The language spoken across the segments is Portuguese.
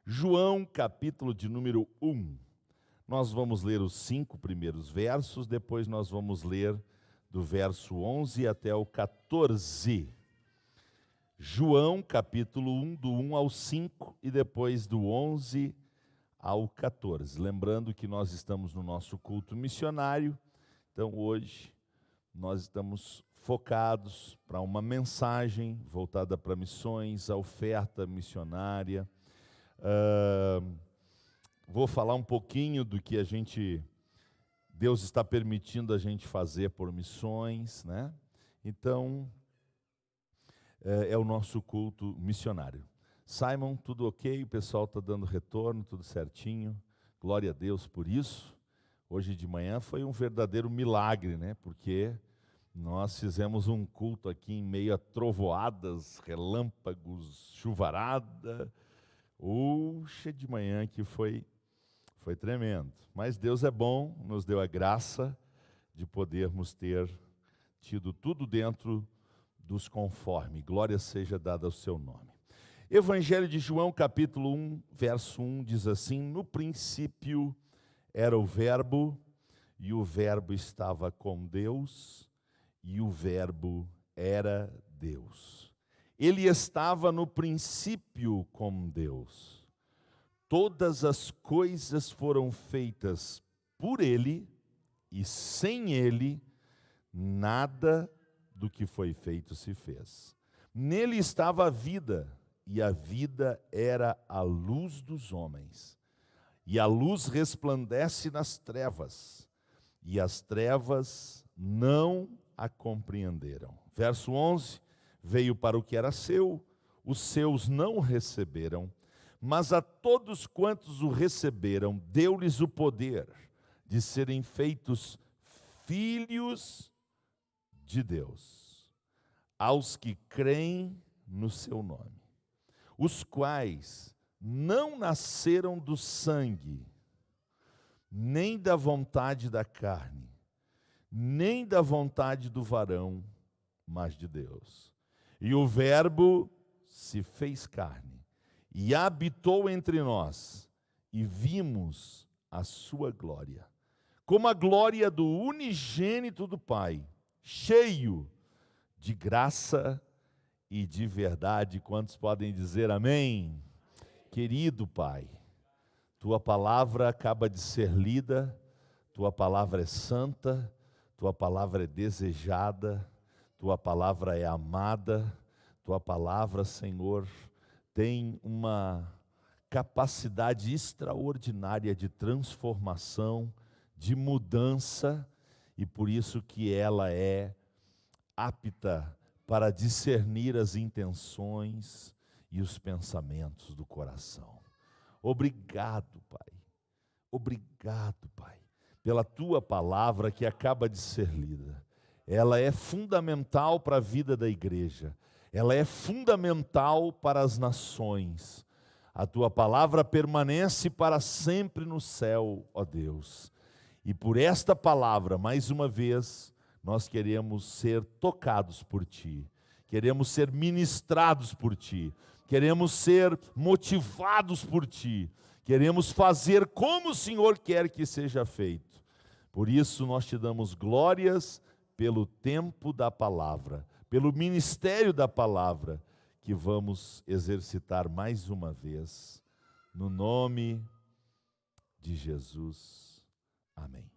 João, capítulo de número 1. Nós vamos ler os 5 primeiros versos, depois nós vamos ler do verso 11 até o 14. João, capítulo 1, do 1 ao 5 e depois do 11 ao 14. Lembrando que nós estamos no nosso culto missionário, então hoje nós estamos focados para uma mensagem voltada para missões, a oferta missionária. Vou falar um pouquinho do que Deus está permitindo a gente fazer por missões, né? Então, é o nosso culto missionário. Simon, tudo ok? O pessoal está dando retorno, tudo certinho. Glória a Deus por isso. Hoje de manhã foi um verdadeiro milagre, né? Porque nós fizemos um culto aqui em meio a trovoadas, relâmpagos, chuvarada. Puxa, de manhã que foi tremendo. Mas Deus é bom, nos deu a graça de podermos ter tido tudo dentro dos conforme. Glória seja dada ao seu nome. Evangelho de João, capítulo 1, verso 1, diz assim: no princípio era o Verbo, e o Verbo estava com Deus, e o Verbo era Deus. Ele estava no princípio com Deus. Todas as coisas foram feitas por Ele, e sem Ele, nada do que foi feito se fez. Nele estava a vida, e a vida era a luz dos homens. E a luz resplandece nas trevas, e as trevas não a compreenderam. Verso 11, veio para o que era seu, os seus não o receberam, mas a todos quantos o receberam, deu-lhes o poder de serem feitos filhos de Deus, aos que creem no seu nome, os quais não nasceram do sangue, nem da vontade da carne, nem da vontade do varão, mas de Deus. E o Verbo se fez carne e habitou entre nós, e vimos a sua glória, como a glória do unigênito do Pai, cheio de graça e de verdade. Quantos podem dizer amém? Querido Pai, Tua palavra acaba de ser lida, Tua palavra é santa, Tua palavra é desejada, Tua palavra é amada, Tua palavra, Senhor, tem uma capacidade extraordinária de transformação, de mudança, e por isso que ela é apta para discernir as intenções e os pensamentos do coração. Obrigado, Pai. Obrigado, Pai, pela Tua palavra que acaba de ser lida. Ela é fundamental para a vida da igreja. Ela é fundamental para as nações. A Tua palavra permanece para sempre no céu, ó Deus. E por esta palavra, mais uma vez, nós queremos ser tocados por Ti. Queremos ser ministrados por Ti. Queremos ser motivados por Ti. Queremos fazer como o Senhor quer que seja feito. Por isso nós Te damos glórias pelo tempo da palavra, pelo ministério da palavra, que vamos exercitar mais uma vez, no nome de Jesus. Amém.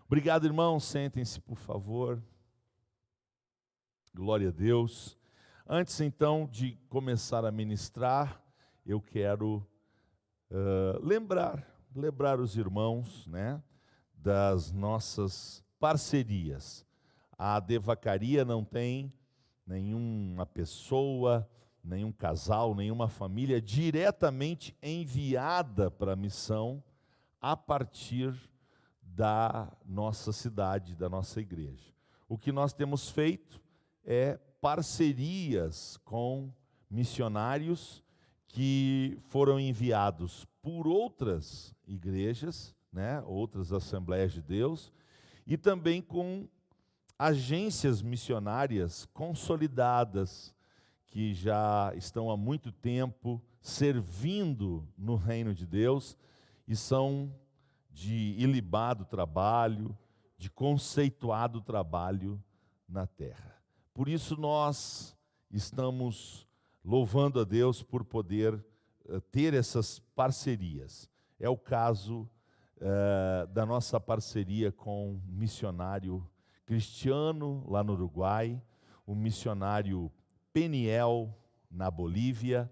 Obrigado, irmãos. Sentem-se, por favor. Glória a Deus. Antes, então, de começar a ministrar, eu quero lembrar os irmãos, né, das nossas parcerias. A Devacaria não tem nenhuma pessoa, nenhum casal, nenhuma família diretamente enviada para a missão a partir da nossa cidade, da nossa igreja. O que nós temos feito é parcerias com missionários que foram enviados por outras igrejas, né, outras Assembleias de Deus, e também com agências missionárias consolidadas, que já estão há muito tempo servindo no reino de Deus e são de ilibado trabalho, de conceituado trabalho na terra. Por isso nós estamos louvando a Deus por poder ter essas parcerias. É o caso da nossa parceria com um missionário cristiano lá no Uruguai, o missionário Peniel na Bolívia,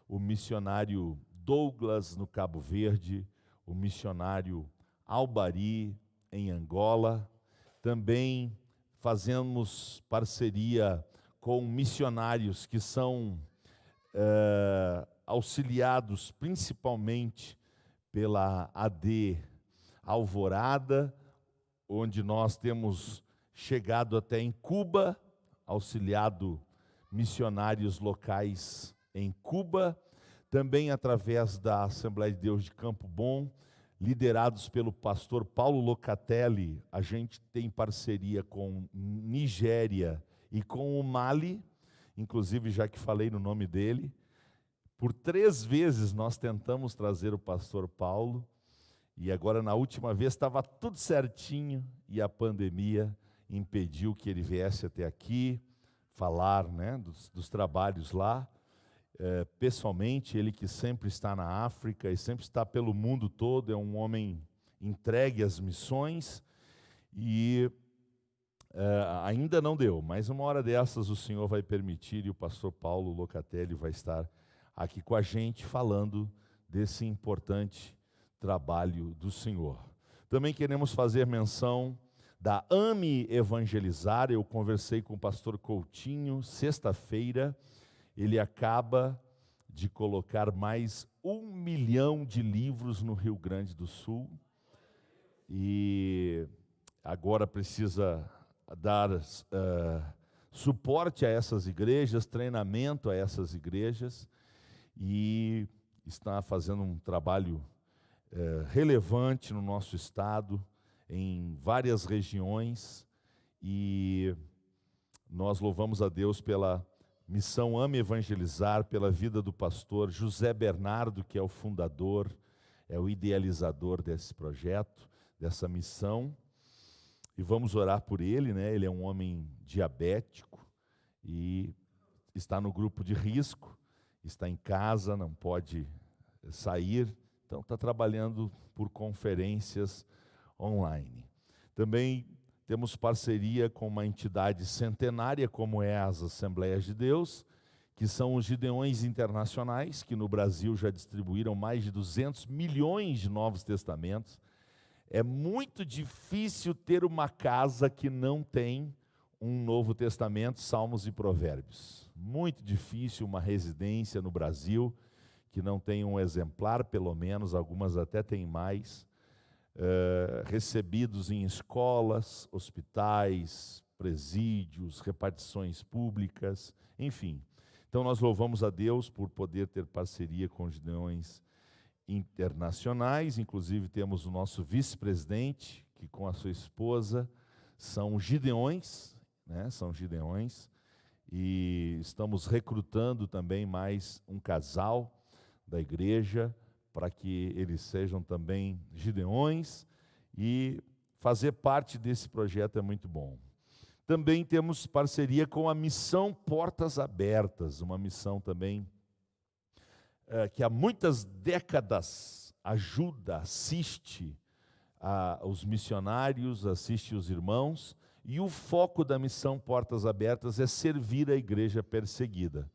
o missionário Douglas no Cabo Verde, o missionário Albari em Angola. Também fazemos parceria com missionários que são auxiliados principalmente pela AD Alvorada, onde nós temos chegado até em Cuba, auxiliado missionários locais em Cuba, também através da Assembleia de Deus de Campo Bom, liderados pelo pastor Paulo Locatelli. A gente tem parceria com Nigéria e com o Mali, inclusive já que falei no nome dele, por 3 vezes nós tentamos trazer o pastor Paulo, e agora na última vez estava tudo certinho, e a pandemia impediu que ele viesse até aqui falar, né, dos trabalhos lá. Pessoalmente, ele que sempre está na África e sempre está pelo mundo todo, é um homem entregue às missões, e ainda não deu, mas uma hora dessas o Senhor vai permitir, e o pastor Paulo Locatelli vai estar aqui com a gente falando desse importante trabalho do Senhor. Também queremos fazer menção da AME Evangelizar. Eu conversei com o pastor Coutinho sexta-feira. Ele acaba de colocar mais 1 milhão de livros no Rio Grande do Sul, e agora precisa dar suporte a essas igrejas, treinamento a essas igrejas, e está fazendo um trabalho relevante no nosso estado, em várias regiões, e nós louvamos a Deus pela missão Ame Evangelizar, pela vida do pastor José Bernardo, que é o fundador, é o idealizador desse projeto, dessa missão, e vamos orar por ele, né? Ele é um homem diabético e está no grupo de risco, está em casa, não pode sair, então está trabalhando por conferências online. Também temos parceria com uma entidade centenária, como é as Assembleias de Deus, que são os Gideões Internacionais, que no Brasil já distribuíram mais de 200 milhões de Novos Testamentos. É muito difícil ter uma casa que não tem um Novo Testamento, Salmos e Provérbios. Muito difícil uma residência no Brasil que não tenha um exemplar, pelo menos, algumas até têm mais, recebidos em escolas, hospitais, presídios, repartições públicas, enfim. Então nós louvamos a Deus por poder ter parceria com Gideões Internacionais. Inclusive temos o nosso vice-presidente, que com a sua esposa são Gideões, né? São Gideões, e estamos recrutando também mais um casal da igreja, para que eles sejam também Gideões, e fazer parte desse projeto é muito bom. Também temos parceria com a Missão Portas Abertas, uma missão também que há muitas décadas ajuda, assiste os missionários, assiste os irmãos, e o foco da Missão Portas Abertas é servir a igreja perseguida.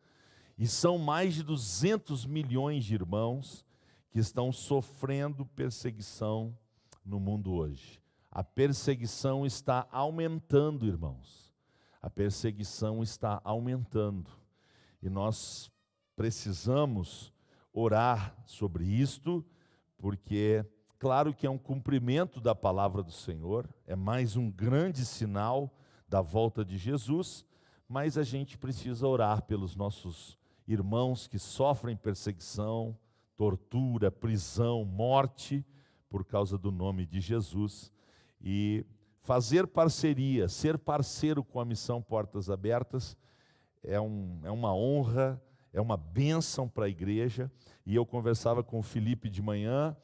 E são mais de 200 milhões de irmãos que estão sofrendo perseguição no mundo hoje. A perseguição está aumentando, irmãos. A perseguição está aumentando. E nós precisamos orar sobre isto, porque, claro que é um cumprimento da palavra do Senhor, é mais um grande sinal da volta de Jesus, mas a gente precisa orar pelos nossos irmãos que sofrem perseguição, tortura, prisão, morte, por causa do nome de Jesus, e fazer parceria, ser parceiro com a Missão Portas Abertas, é uma honra, é uma bênção para a igreja. E eu conversava com o Felipe de manhã,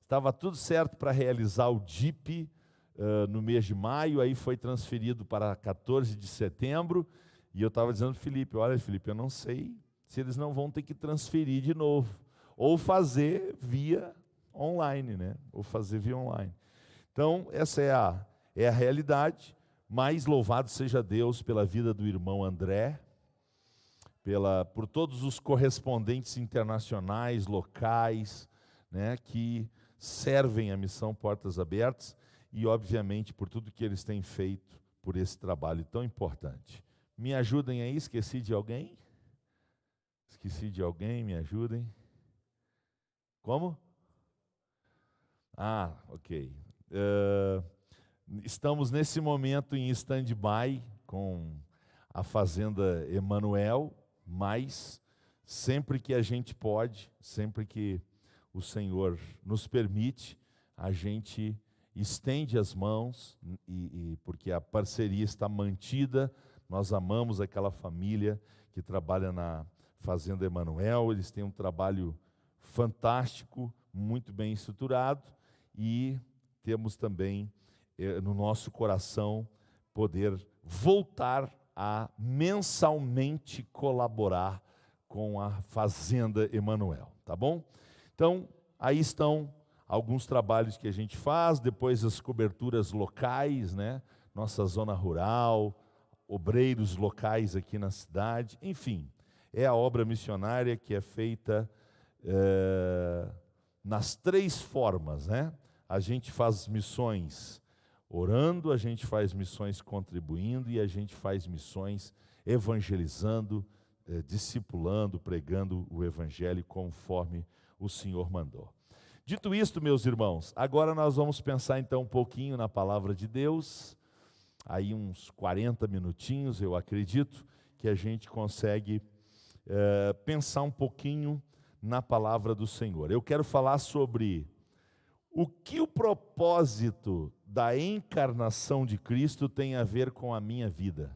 estava tudo certo para realizar o DIP no mês de maio, aí foi transferido para 14 de setembro, e eu estava dizendo, Felipe, olha Felipe, eu não sei se eles não vão ter que transferir de novo, ou fazer via online, né? Ou fazer via online. Então, essa é a realidade, mas louvado seja Deus pela vida do irmão André, por todos os correspondentes internacionais, locais, né, que servem a missão Portas Abertas e, obviamente, por tudo que eles têm feito por esse trabalho tão importante. Me ajudem aí, esqueci de alguém? Esqueci de alguém, me ajudem. Como? Ah, ok. Estamos nesse momento em stand-by com a Fazenda Emanuel, mas sempre que a gente pode, sempre que o Senhor nos permite, a gente estende as mãos, porque a parceria está mantida. Nós amamos aquela família que trabalha na Fazenda Emanuel, eles têm um trabalho fantástico, muito bem estruturado, e temos também no nosso coração poder voltar a mensalmente colaborar com a Fazenda Emanuel, tá bom? Então, aí estão alguns trabalhos que a gente faz, depois as coberturas locais, né? Nossa zona rural, obreiros locais aqui na cidade, enfim, é a obra missionária que é feita nas 3 formas, né? A gente faz missões orando, a gente faz missões contribuindo e a gente faz missões evangelizando, discipulando, pregando o evangelho conforme o Senhor mandou. Dito isto, meus irmãos, agora nós vamos pensar então um pouquinho na palavra de Deus, aí uns 40 minutinhos, eu acredito, que a gente consegue pensar um pouquinho na palavra do Senhor. Eu quero falar sobre o que o propósito da encarnação de Cristo tem a ver com a minha vida.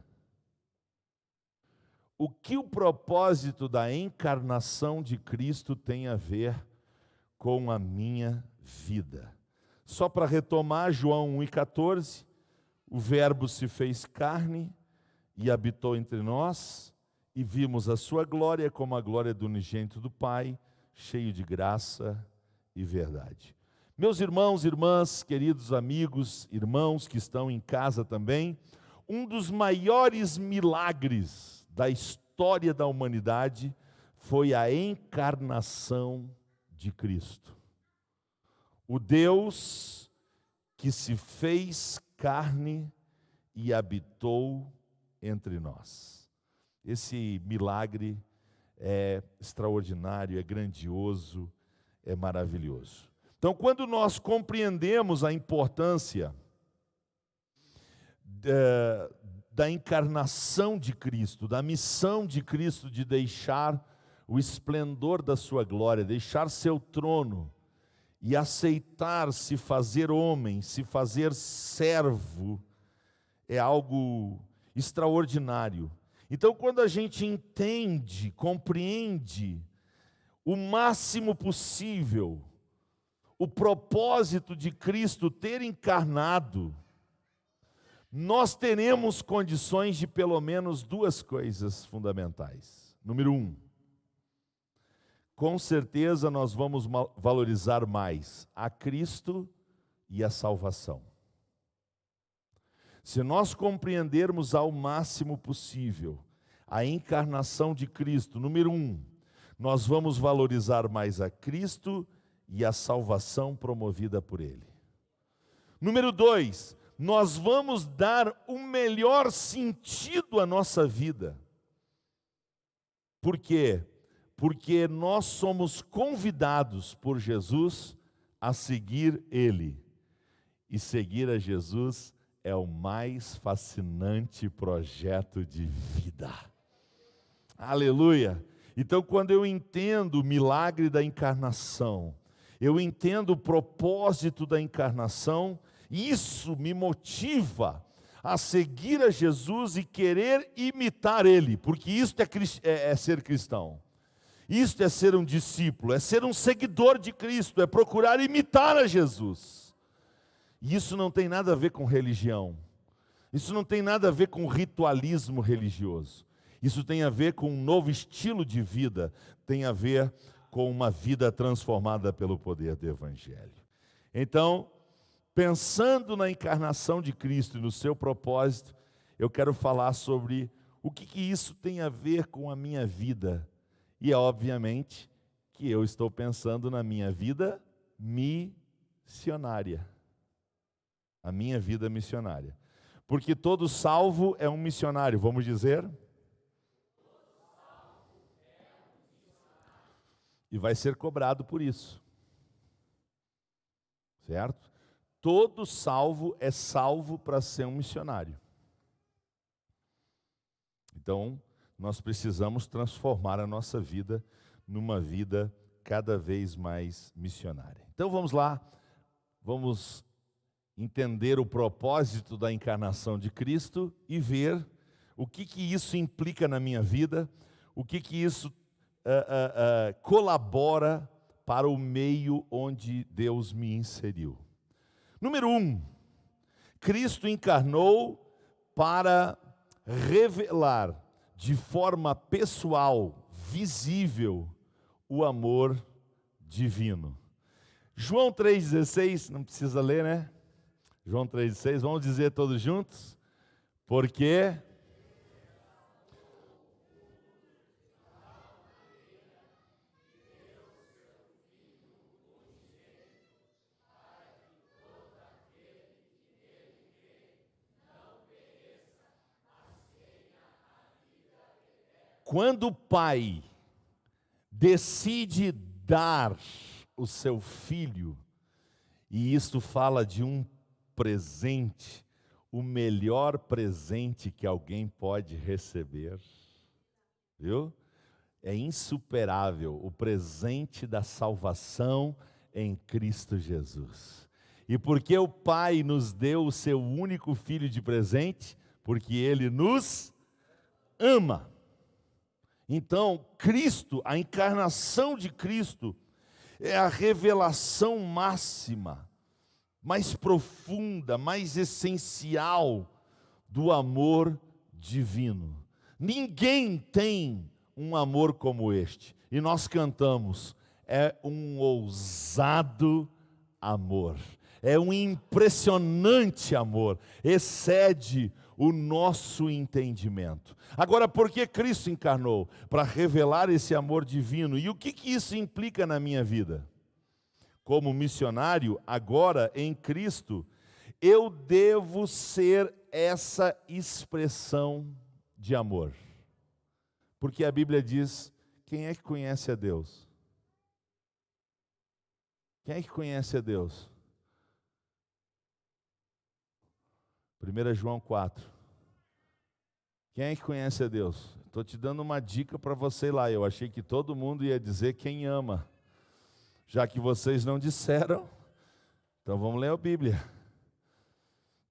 O que o propósito da encarnação de Cristo tem a ver com a minha vida. Só para retomar, João 1,14, o Verbo se fez carne e habitou entre nós, e vimos a sua glória como a glória do unigênito do Pai, cheio de graça e verdade. Meus irmãos, irmãs, queridos amigos, irmãos que estão em casa também, um dos maiores milagres da história da humanidade foi a encarnação de Cristo. O Deus que se fez carne e habitou entre nós. Esse milagre é extraordinário, é grandioso, é maravilhoso. Então, quando nós compreendemos a importância da encarnação de Cristo, da missão de Cristo de deixar o esplendor da sua glória, deixar seu trono e aceitar se fazer homem, se fazer servo, é algo extraordinário. Então, quando a gente entende, compreende o máximo possível o propósito de Cristo ter encarnado, nós teremos condições de pelo menos 2 coisas fundamentais. Número 1, com certeza nós vamos valorizar mais a Cristo e a salvação. Se nós compreendermos ao máximo possível a encarnação de Cristo, número 1, nós vamos valorizar mais a Cristo e a salvação promovida por Ele. Número 2, nós vamos dar o melhor sentido à nossa vida. Por quê? Porque nós somos convidados por Jesus a seguir Ele. E seguir a Jesus é o mais fascinante projeto de vida. Aleluia! Então, quando eu entendo o milagre da encarnação, eu entendo o propósito da encarnação, isso me motiva a seguir a Jesus e querer imitar Ele, porque isto é ser cristão. Isto é ser um discípulo, é ser um seguidor de Cristo, é procurar imitar a Jesus. E isso não tem nada a ver com religião. Isso não tem nada a ver com ritualismo religioso. Isso tem a ver com um novo estilo de vida, tem a ver com uma vida transformada pelo poder do Evangelho. Então, pensando na encarnação de Cristo e no seu propósito, eu quero falar sobre o que isso tem a ver com a minha vida. E é obviamente que eu estou pensando na minha vida missionária. A minha vida missionária. Porque todo salvo é um missionário, vamos dizer? E vai ser cobrado por isso. Certo? Todo salvo é salvo para ser um missionário. Então, nós precisamos transformar a nossa vida numa vida cada vez mais missionária. Então vamos lá, vamos entender o propósito da encarnação de Cristo e ver o que isso implica na minha vida, o que isso colabora para o meio onde Deus me inseriu. Número 1, Cristo encarnou para revelar de forma pessoal, visível, o amor divino. João 3,16, não precisa ler, né? João 3,16, vamos dizer todos juntos? Porque quando o Pai decide dar o seu Filho, e isto fala de um presente, o melhor presente que alguém pode receber, viu? É insuperável o presente da salvação em Cristo Jesus. E porque o Pai nos deu o seu único Filho de presente? Porque Ele nos ama. Então, Cristo, a encarnação de Cristo, é a revelação máxima, mais profunda, mais essencial do amor divino. Ninguém tem um amor como este. E nós cantamos, é um ousado amor, é um impressionante amor, excede o nosso entendimento. Agora, por que Cristo encarnou? Para revelar esse amor divino. E o que isso implica na minha vida? Como missionário, agora em Cristo, eu devo ser essa expressão de amor. Porque a Bíblia diz, quem é que conhece a Deus? Quem é que conhece a Deus? 1 João 4. Quem é que conhece a Deus? Estou te dando uma dica para você ir lá. Eu achei que todo mundo ia dizer quem ama. Já que vocês não disseram, então vamos ler a Bíblia.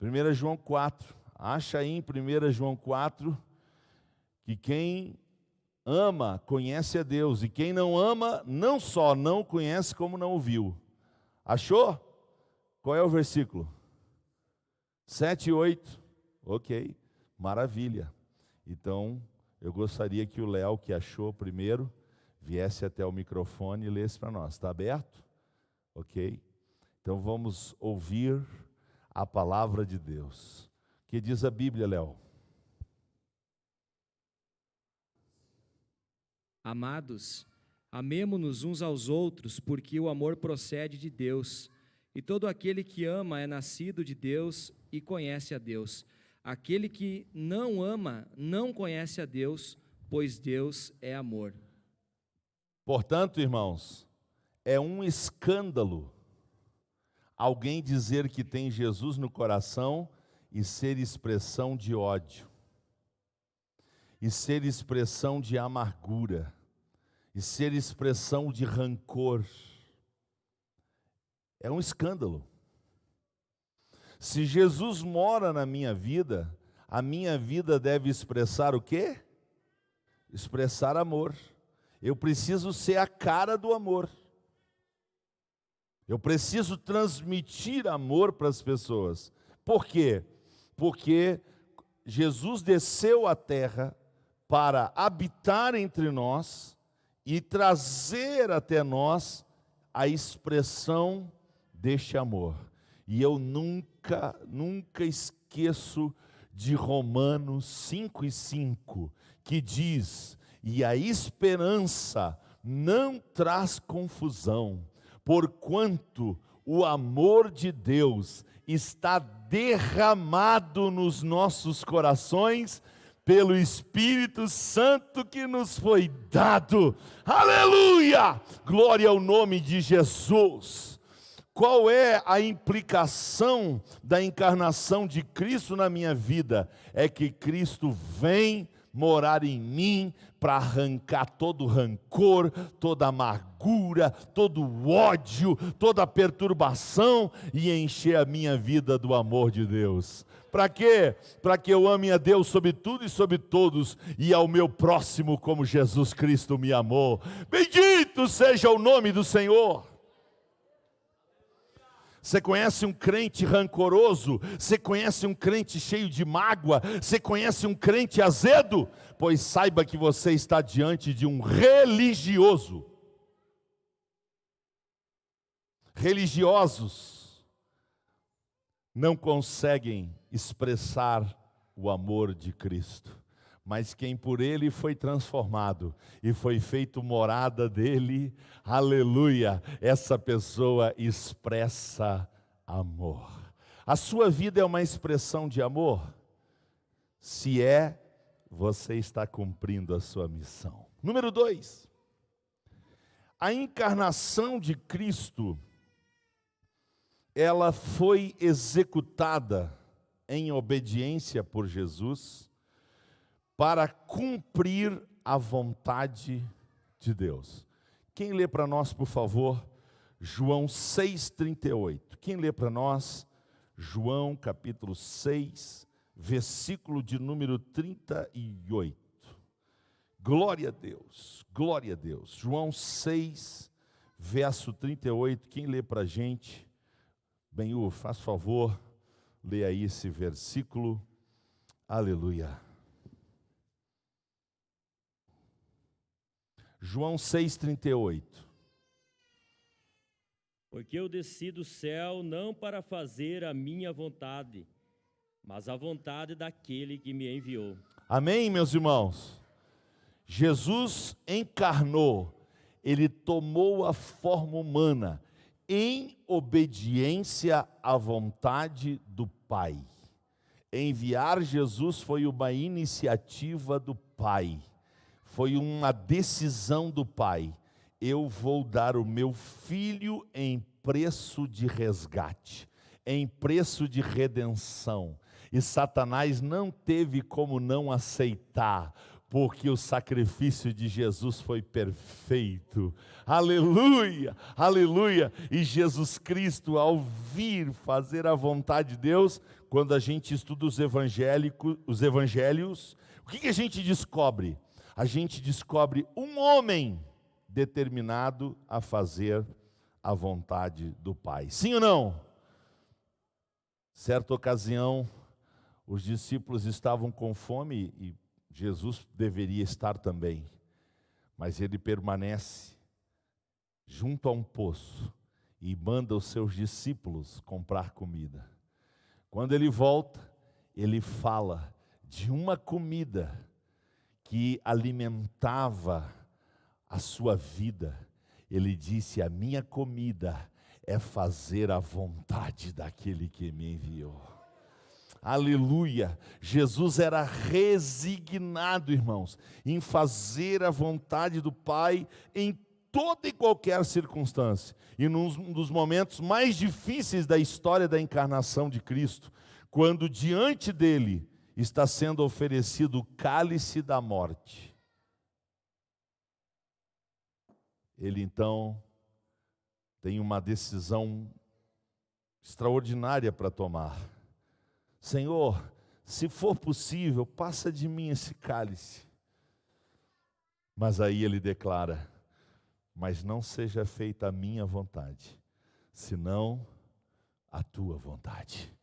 1 João 4. Acha aí em 1 João 4 que quem ama conhece a Deus. E quem não ama, não só não conhece, como não o viu. Achou? Qual é o versículo? 7 e 8. Ok, maravilha. Então, eu gostaria que o Léo, que achou primeiro, viesse até o microfone e lesse para nós. Está aberto? Ok? Então vamos ouvir a palavra de Deus. O que diz a Bíblia, Léo? Amados, amemo-nos uns aos outros, porque o amor procede de Deus. E todo aquele que ama é nascido de Deus e conhece a Deus. Aquele que não ama não conhece a Deus, pois Deus é amor. Portanto, irmãos, é um escândalo alguém dizer que tem Jesus no coração e ser expressão de ódio, e ser expressão de amargura, e ser expressão de rancor. É um escândalo. Se Jesus mora na minha vida, a minha vida deve expressar o quê? Expressar amor. Eu preciso ser a cara do amor. Eu preciso transmitir amor para as pessoas. Por quê? Porque Jesus desceu à terra para habitar entre nós e trazer até nós a expressão deste amor. E eu nunca esqueço de Romanos 5:5, que diz: e a esperança não traz confusão, porquanto o amor de Deus está derramado nos nossos corações pelo Espírito Santo que nos foi dado. Aleluia! Glória ao nome de Jesus. Qual é a implicação da encarnação de Cristo na minha vida? É que Cristo vem morar em mim para arrancar todo rancor, toda amargura, todo ódio, toda perturbação e encher a minha vida do amor de Deus. Para quê? Para que eu ame a Deus sobre tudo e sobre todos e ao meu próximo como Jesus Cristo me amou. Bendito seja o nome do Senhor. Você conhece um crente rancoroso? Você conhece um crente cheio de mágoa? Você conhece um crente azedo? Pois saiba que você está diante de um religioso. Religiosos não conseguem expressar o amor de Cristo, mas quem por ele foi transformado e foi feito morada dele, aleluia, essa pessoa expressa amor. A sua vida é uma expressão de amor? Se é, você está cumprindo a sua missão. Número 2, a encarnação de Cristo, ela foi executada em obediência por Jesus, para cumprir a vontade de Deus. Quem lê para nós, por favor, João 6,38. Quem lê para nós, João capítulo 6, versículo de número 38. Glória a Deus, glória a Deus. João 6, verso 38. Quem lê para a gente? Benhu, faz favor, lê aí esse versículo. Aleluia. João 6,38. Porque eu desci do céu não para fazer a minha vontade, mas a vontade daquele que me enviou. Amém, meus irmãos? Jesus encarnou, ele tomou a forma humana, em obediência à vontade do Pai. Enviar Jesus foi uma iniciativa do Pai. Foi uma decisão do Pai. Eu vou dar o meu filho em preço de resgate, em preço de redenção. E Satanás não teve como não aceitar, porque o sacrifício de Jesus foi perfeito. Aleluia, aleluia. E Jesus Cristo, ao vir fazer a vontade de Deus, quando a gente estuda os evangelhos, o que a gente descobre? A gente descobre um homem determinado a fazer a vontade do Pai. Sim ou não? Certa ocasião, os discípulos estavam com fome e Jesus deveria estar também, mas ele permanece junto a um poço e manda os seus discípulos comprar comida. Quando ele volta, ele fala de uma comida que alimentava a sua vida. Ele disse: a minha comida é fazer a vontade daquele que me enviou. Aleluia! Jesus era resignado, irmãos, em fazer a vontade do Pai em toda e qualquer circunstância. E num dos momentos mais difíceis da história da encarnação de Cristo, quando diante dele está sendo oferecido o cálice da morte, ele então tem uma decisão extraordinária para tomar. Senhor, se for possível, passa de mim esse cálice. Mas aí ele declara: mas não seja feita a minha vontade, senão a tua vontade.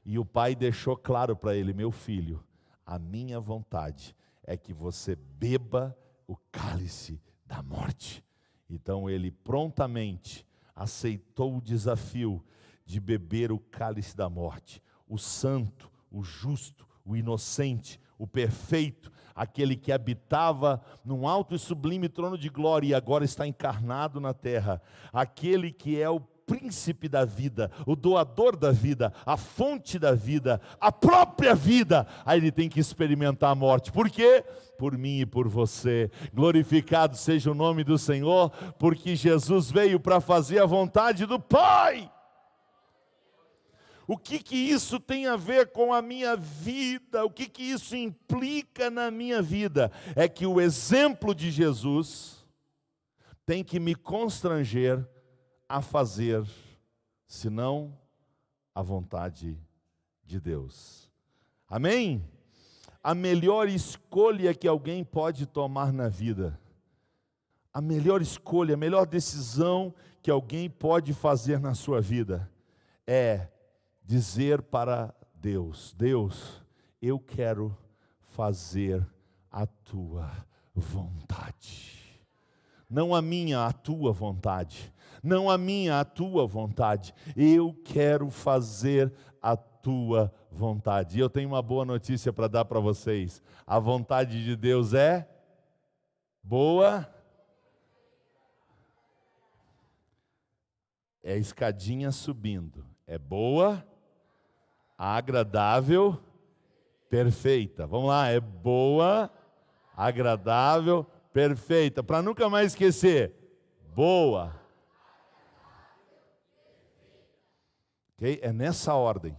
E o pai deixou claro para ele: meu filho, a minha vontade é que você beba o cálice da morte. Então ele prontamente aceitou o desafio de beber o cálice da morte. O santo, o justo, o inocente, o perfeito, aquele que habitava num alto e sublime trono de glória e agora está encarnado na terra, aquele que é o príncipe da vida, o doador da vida, a fonte da vida, a própria vida, aí ele tem que experimentar a morte. Por quê? Por mim e por você. Glorificado seja o nome do Senhor, porque Jesus veio para fazer a vontade do Pai. O que isso tem a ver com a minha vida? O que isso implica na minha vida? É que o exemplo de Jesus tem que me constranger a fazer, senão a vontade de Deus. Amém? A melhor escolha que alguém pode tomar na vida, a melhor escolha, a melhor decisão que alguém pode fazer na sua vida é dizer para Deus: Deus, eu quero fazer a tua vontade. Não a minha, a tua vontade. Não a minha, a tua vontade. Eu quero fazer a tua vontade. E eu tenho uma boa notícia para dar para vocês. A vontade de Deus é boa. É escadinha subindo. É boa, agradável, perfeita. Vamos lá, é boa, agradável, perfeita. Para nunca mais esquecer. Boa. Okay? É nessa ordem.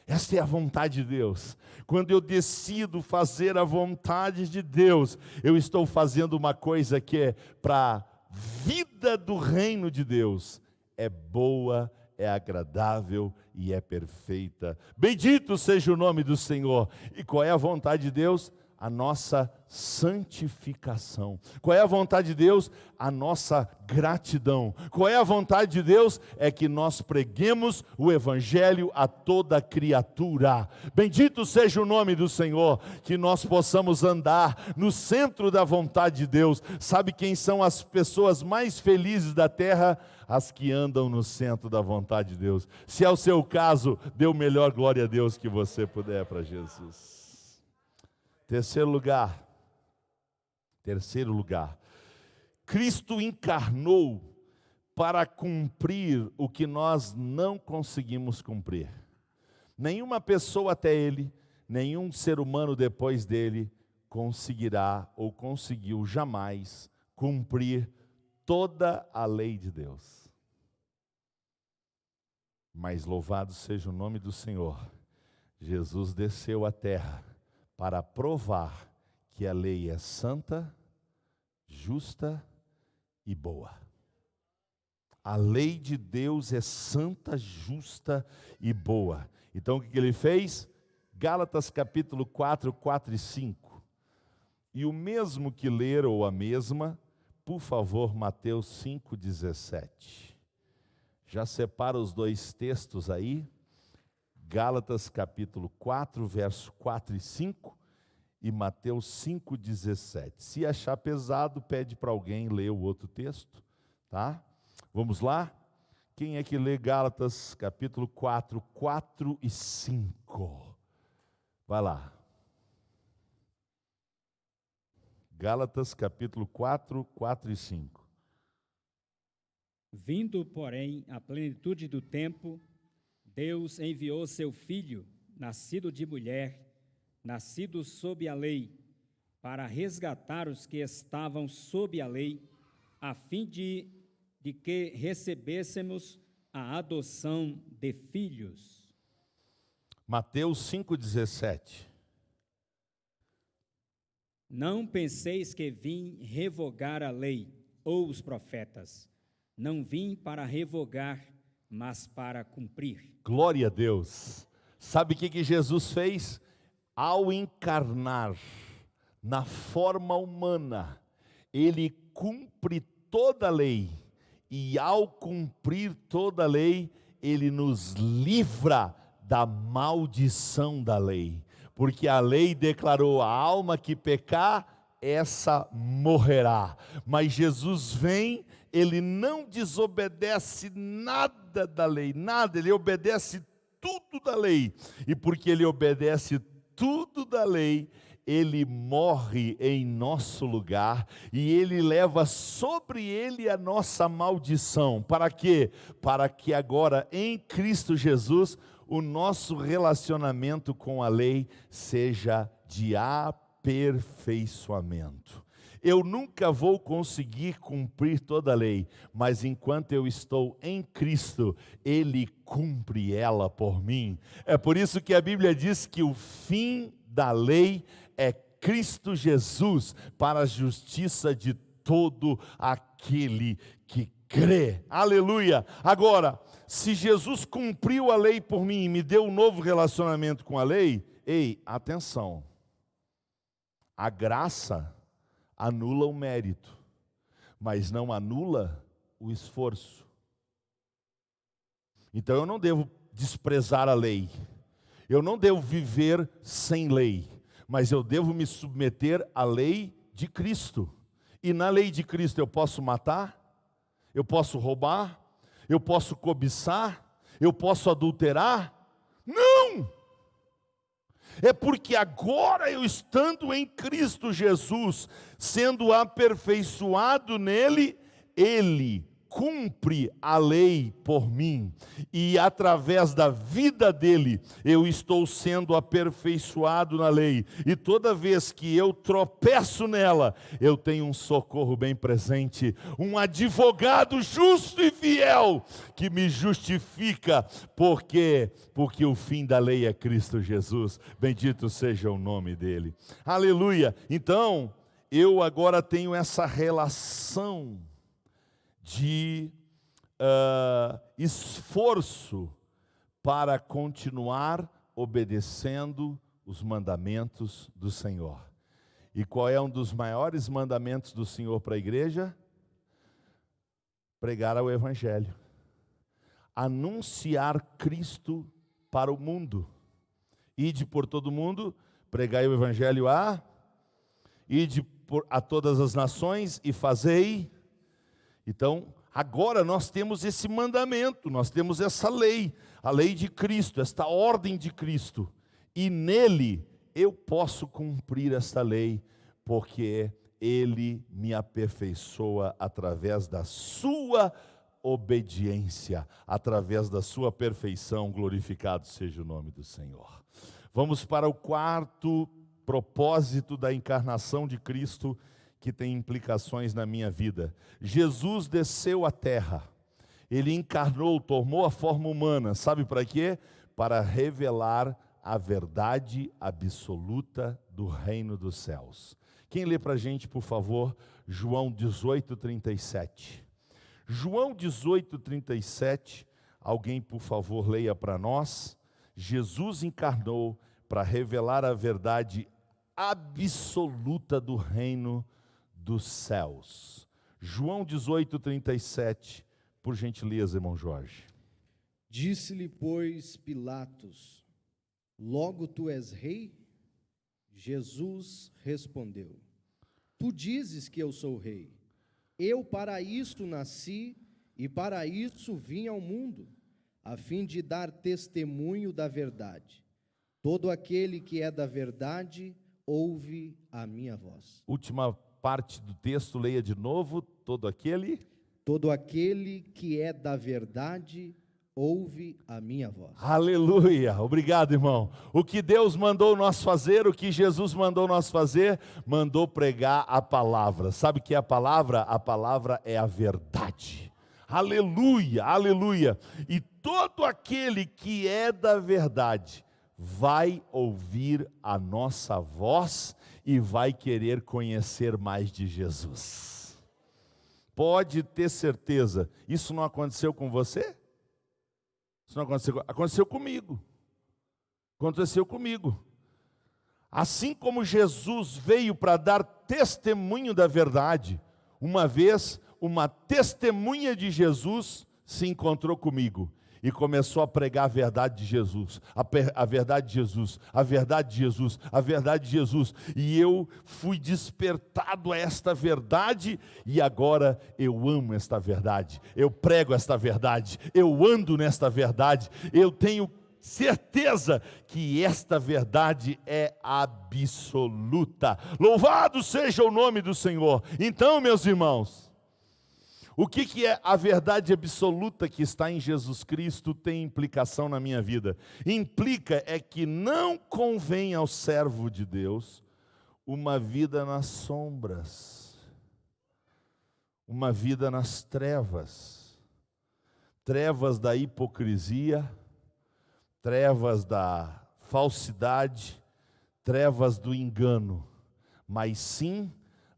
Esta é a vontade de Deus. Quando eu decido fazer a vontade de Deus, eu estou fazendo uma coisa que é para a vida do reino de Deus. É boa, é agradável e é perfeita. Bendito seja o nome do Senhor. E qual é a vontade de Deus? A nossa santificação. Qual é a vontade de Deus? A nossa gratidão. Qual é a vontade de Deus? É que nós preguemos o Evangelho a toda criatura. Bendito seja o nome do Senhor, que nós possamos andar no centro da vontade de Deus. Sabe quem são as pessoas mais felizes da terra? As que andam no centro da vontade de Deus. Se é o seu caso, dê o melhor glória a Deus que você puder para Jesus. Terceiro lugar, Cristo encarnou para cumprir o que nós não conseguimos cumprir. Nenhuma pessoa até Ele, nenhum ser humano depois dele conseguirá ou conseguiu jamais cumprir toda a lei de Deus. Mas louvado seja o nome do Senhor, Jesus desceu à terra para provar que a lei é santa, justa e boa. A lei de Deus é santa, justa e boa. Então o que ele fez? Gálatas capítulo 4, 4 e 5. E o mesmo que ler, ou a mesma, por favor, Mateus 5, 17. Já separa os dois textos aí. Gálatas capítulo 4, verso 4 e 5 e Mateus 5, 17. Se achar pesado, pede para alguém ler o outro texto, tá? Vamos lá? Quem é que lê Gálatas capítulo 4, 4 e 5? Vai lá. Gálatas capítulo 4, 4 e 5. Vindo, porém, a plenitude do tempo, Deus enviou seu Filho, nascido de mulher, nascido sob a lei, para resgatar os que estavam sob a lei, a fim de que recebêssemos a adoção de filhos. Mateus 5,17. Não penseis que vim revogar a lei ou os profetas. Não vim para revogar, mas para cumprir. Glória a Deus. Sabe o que Jesus fez? Ao encarnar na forma humana, ele cumpre toda a lei. E ao cumprir toda a lei, ele nos livra da maldição da lei. Porque a lei declarou: a alma que pecar, essa morrerá. Mas Jesus vem, ele não desobedece nada da lei, nada, ele obedece tudo da lei. E porque ele obedece tudo da lei, ele morre em nosso lugar e ele leva sobre ele a nossa maldição. Para quê? Para que agora em Cristo Jesus o nosso relacionamento com a lei seja de aperfeiçoamento. Eu nunca vou conseguir cumprir toda a lei, mas enquanto eu estou em Cristo, Ele cumpre ela por mim. É por isso que a Bíblia diz que o fim da lei é Cristo Jesus, para a justiça de todo aquele que crê. Aleluia! Agora, se Jesus cumpriu a lei por mim e me deu um novo relacionamento com a lei, ei, atenção, a graça anula o mérito, mas não anula o esforço. Então eu não devo desprezar a lei, eu não devo viver sem lei, mas eu devo me submeter à lei de Cristo. E na lei de Cristo eu posso matar, eu posso roubar, eu posso cobiçar, eu posso adulterar? Não! É porque agora eu estando em Cristo Jesus, sendo aperfeiçoado nele, Ele cumpre a lei por mim, e através da vida dele, eu estou sendo aperfeiçoado na lei, e toda vez que eu tropeço nela, eu tenho um socorro bem presente, um advogado justo e fiel, que me justifica, porque o fim da lei é Cristo Jesus, bendito seja o nome dele, aleluia. Então, eu agora tenho essa relação de esforço para continuar obedecendo os mandamentos do Senhor. E qual é um dos maiores mandamentos do Senhor para a igreja? Pregar o Evangelho, anunciar Cristo para o mundo. Ide por todo o mundo, pregai o Evangelho ide a todas as nações e fazei. Então, agora nós temos esse mandamento, nós temos essa lei, a lei de Cristo, esta ordem de Cristo. E nele eu posso cumprir esta lei, porque Ele me aperfeiçoa através da sua obediência, através da sua perfeição, glorificado seja o nome do Senhor. Vamos para o quarto propósito da encarnação de Cristo, que tem implicações na minha vida. Jesus desceu à terra, Ele encarnou, tomou a forma humana, sabe para quê? Para revelar a verdade absoluta do reino dos céus. Quem lê para a gente, por favor, João 18:37. João 18:37, alguém por favor leia para nós. Jesus encarnou para revelar a verdade absoluta do reino dos céus. João 18:37, por gentileza, irmão Jorge. Disse-lhe, pois, Pilatos: logo tu és rei? Jesus respondeu: tu dizes que eu sou rei. Eu para isto nasci e para isso vim ao mundo, a fim de dar testemunho da verdade. Todo aquele que é da verdade ouve a minha voz. Última parte do texto, leia de novo. Todo aquele que é da verdade ouve a minha voz. Aleluia, obrigado, irmão. O que Deus mandou nós fazer, o que Jesus mandou nós fazer, mandou pregar a palavra. Sabe o que é a palavra? A palavra é a verdade. Aleluia, aleluia. E todo aquele que é da verdade vai ouvir a nossa voz e vai querer conhecer mais de Jesus. Pode ter certeza, isso não aconteceu com você? Isso não aconteceu, aconteceu comigo. Aconteceu comigo. Assim como Jesus veio para dar testemunho da verdade, uma vez uma testemunha de Jesus se encontrou comigo e começou a pregar a verdade de Jesus, a verdade de Jesus, a verdade de Jesus, a verdade de Jesus. E eu fui despertado a esta verdade e agora eu amo esta verdade. Eu prego esta verdade, eu ando nesta verdade, eu tenho certeza que esta verdade é absoluta. Louvado seja o nome do Senhor. Então, meus irmãos, o que é a verdade absoluta que está em Jesus Cristo tem implicação na minha vida? Implica é que não convém ao servo de Deus uma vida nas sombras, uma vida nas trevas, trevas da hipocrisia, trevas da falsidade, trevas do engano, mas sim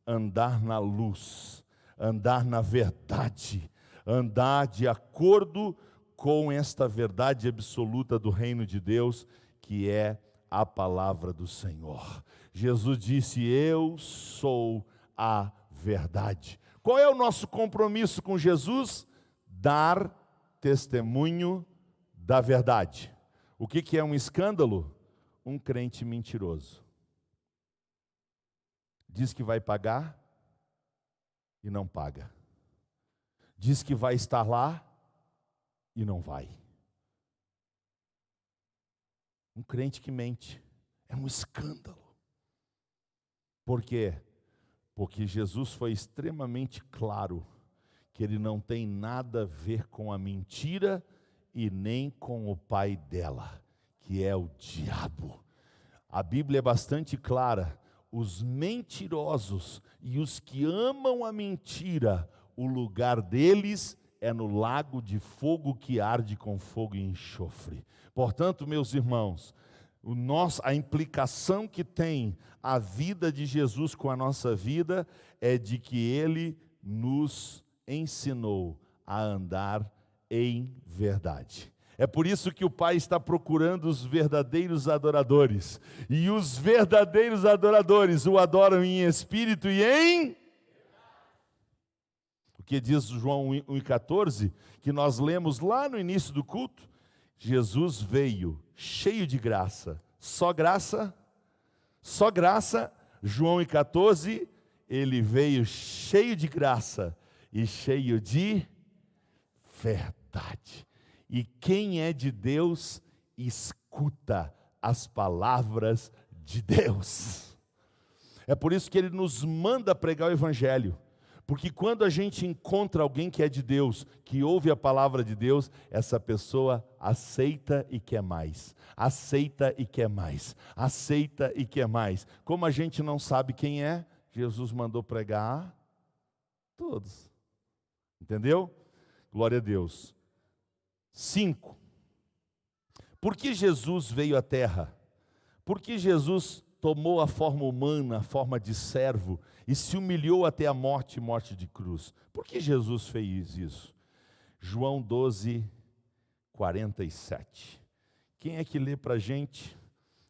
andar na luz, andar na verdade, andar de acordo com esta verdade absoluta do reino de Deus, que é a palavra do Senhor. Jesus disse: eu sou a verdade. Qual é o nosso compromisso com Jesus? Dar testemunho da verdade. O que é um escândalo? Um crente mentiroso. Diz que vai pagar e não paga. Diz que vai estar lá e não vai. Um crente que mente. É um escândalo. Por quê? Porque Jesus foi extremamente claro que ele não tem nada a ver com a mentira e nem com o pai dela, que é o diabo. A Bíblia é bastante clara: os mentirosos e os que amam a mentira, o lugar deles é no lago de fogo que arde com fogo e enxofre. Portanto, meus irmãos, a implicação que tem a vida de Jesus com a nossa vida é de que Ele nos ensinou a andar em verdade. É por isso que o Pai está procurando os verdadeiros adoradores. E os verdadeiros adoradores o adoram em espírito e em... O que diz João 1,14, que nós lemos lá no início do culto. Jesus veio cheio de graça. Só graça? Só graça. João 1,14, ele veio cheio de graça e cheio de verdade. E quem é de Deus, escuta as palavras de Deus. É por isso que Ele nos manda pregar o Evangelho. Porque quando a gente encontra alguém que é de Deus, que ouve a palavra de Deus, essa pessoa aceita e quer mais. Aceita e quer mais. Aceita e quer mais. Como a gente não sabe quem é, Jesus mandou pregar a todos. Entendeu? Glória a Deus. 5. Por que Jesus veio à terra? Por que Jesus tomou a forma humana, a forma de servo, e se humilhou até a morte, morte de cruz? Por que Jesus fez isso? João 12, 47. Quem é que lê para a gente?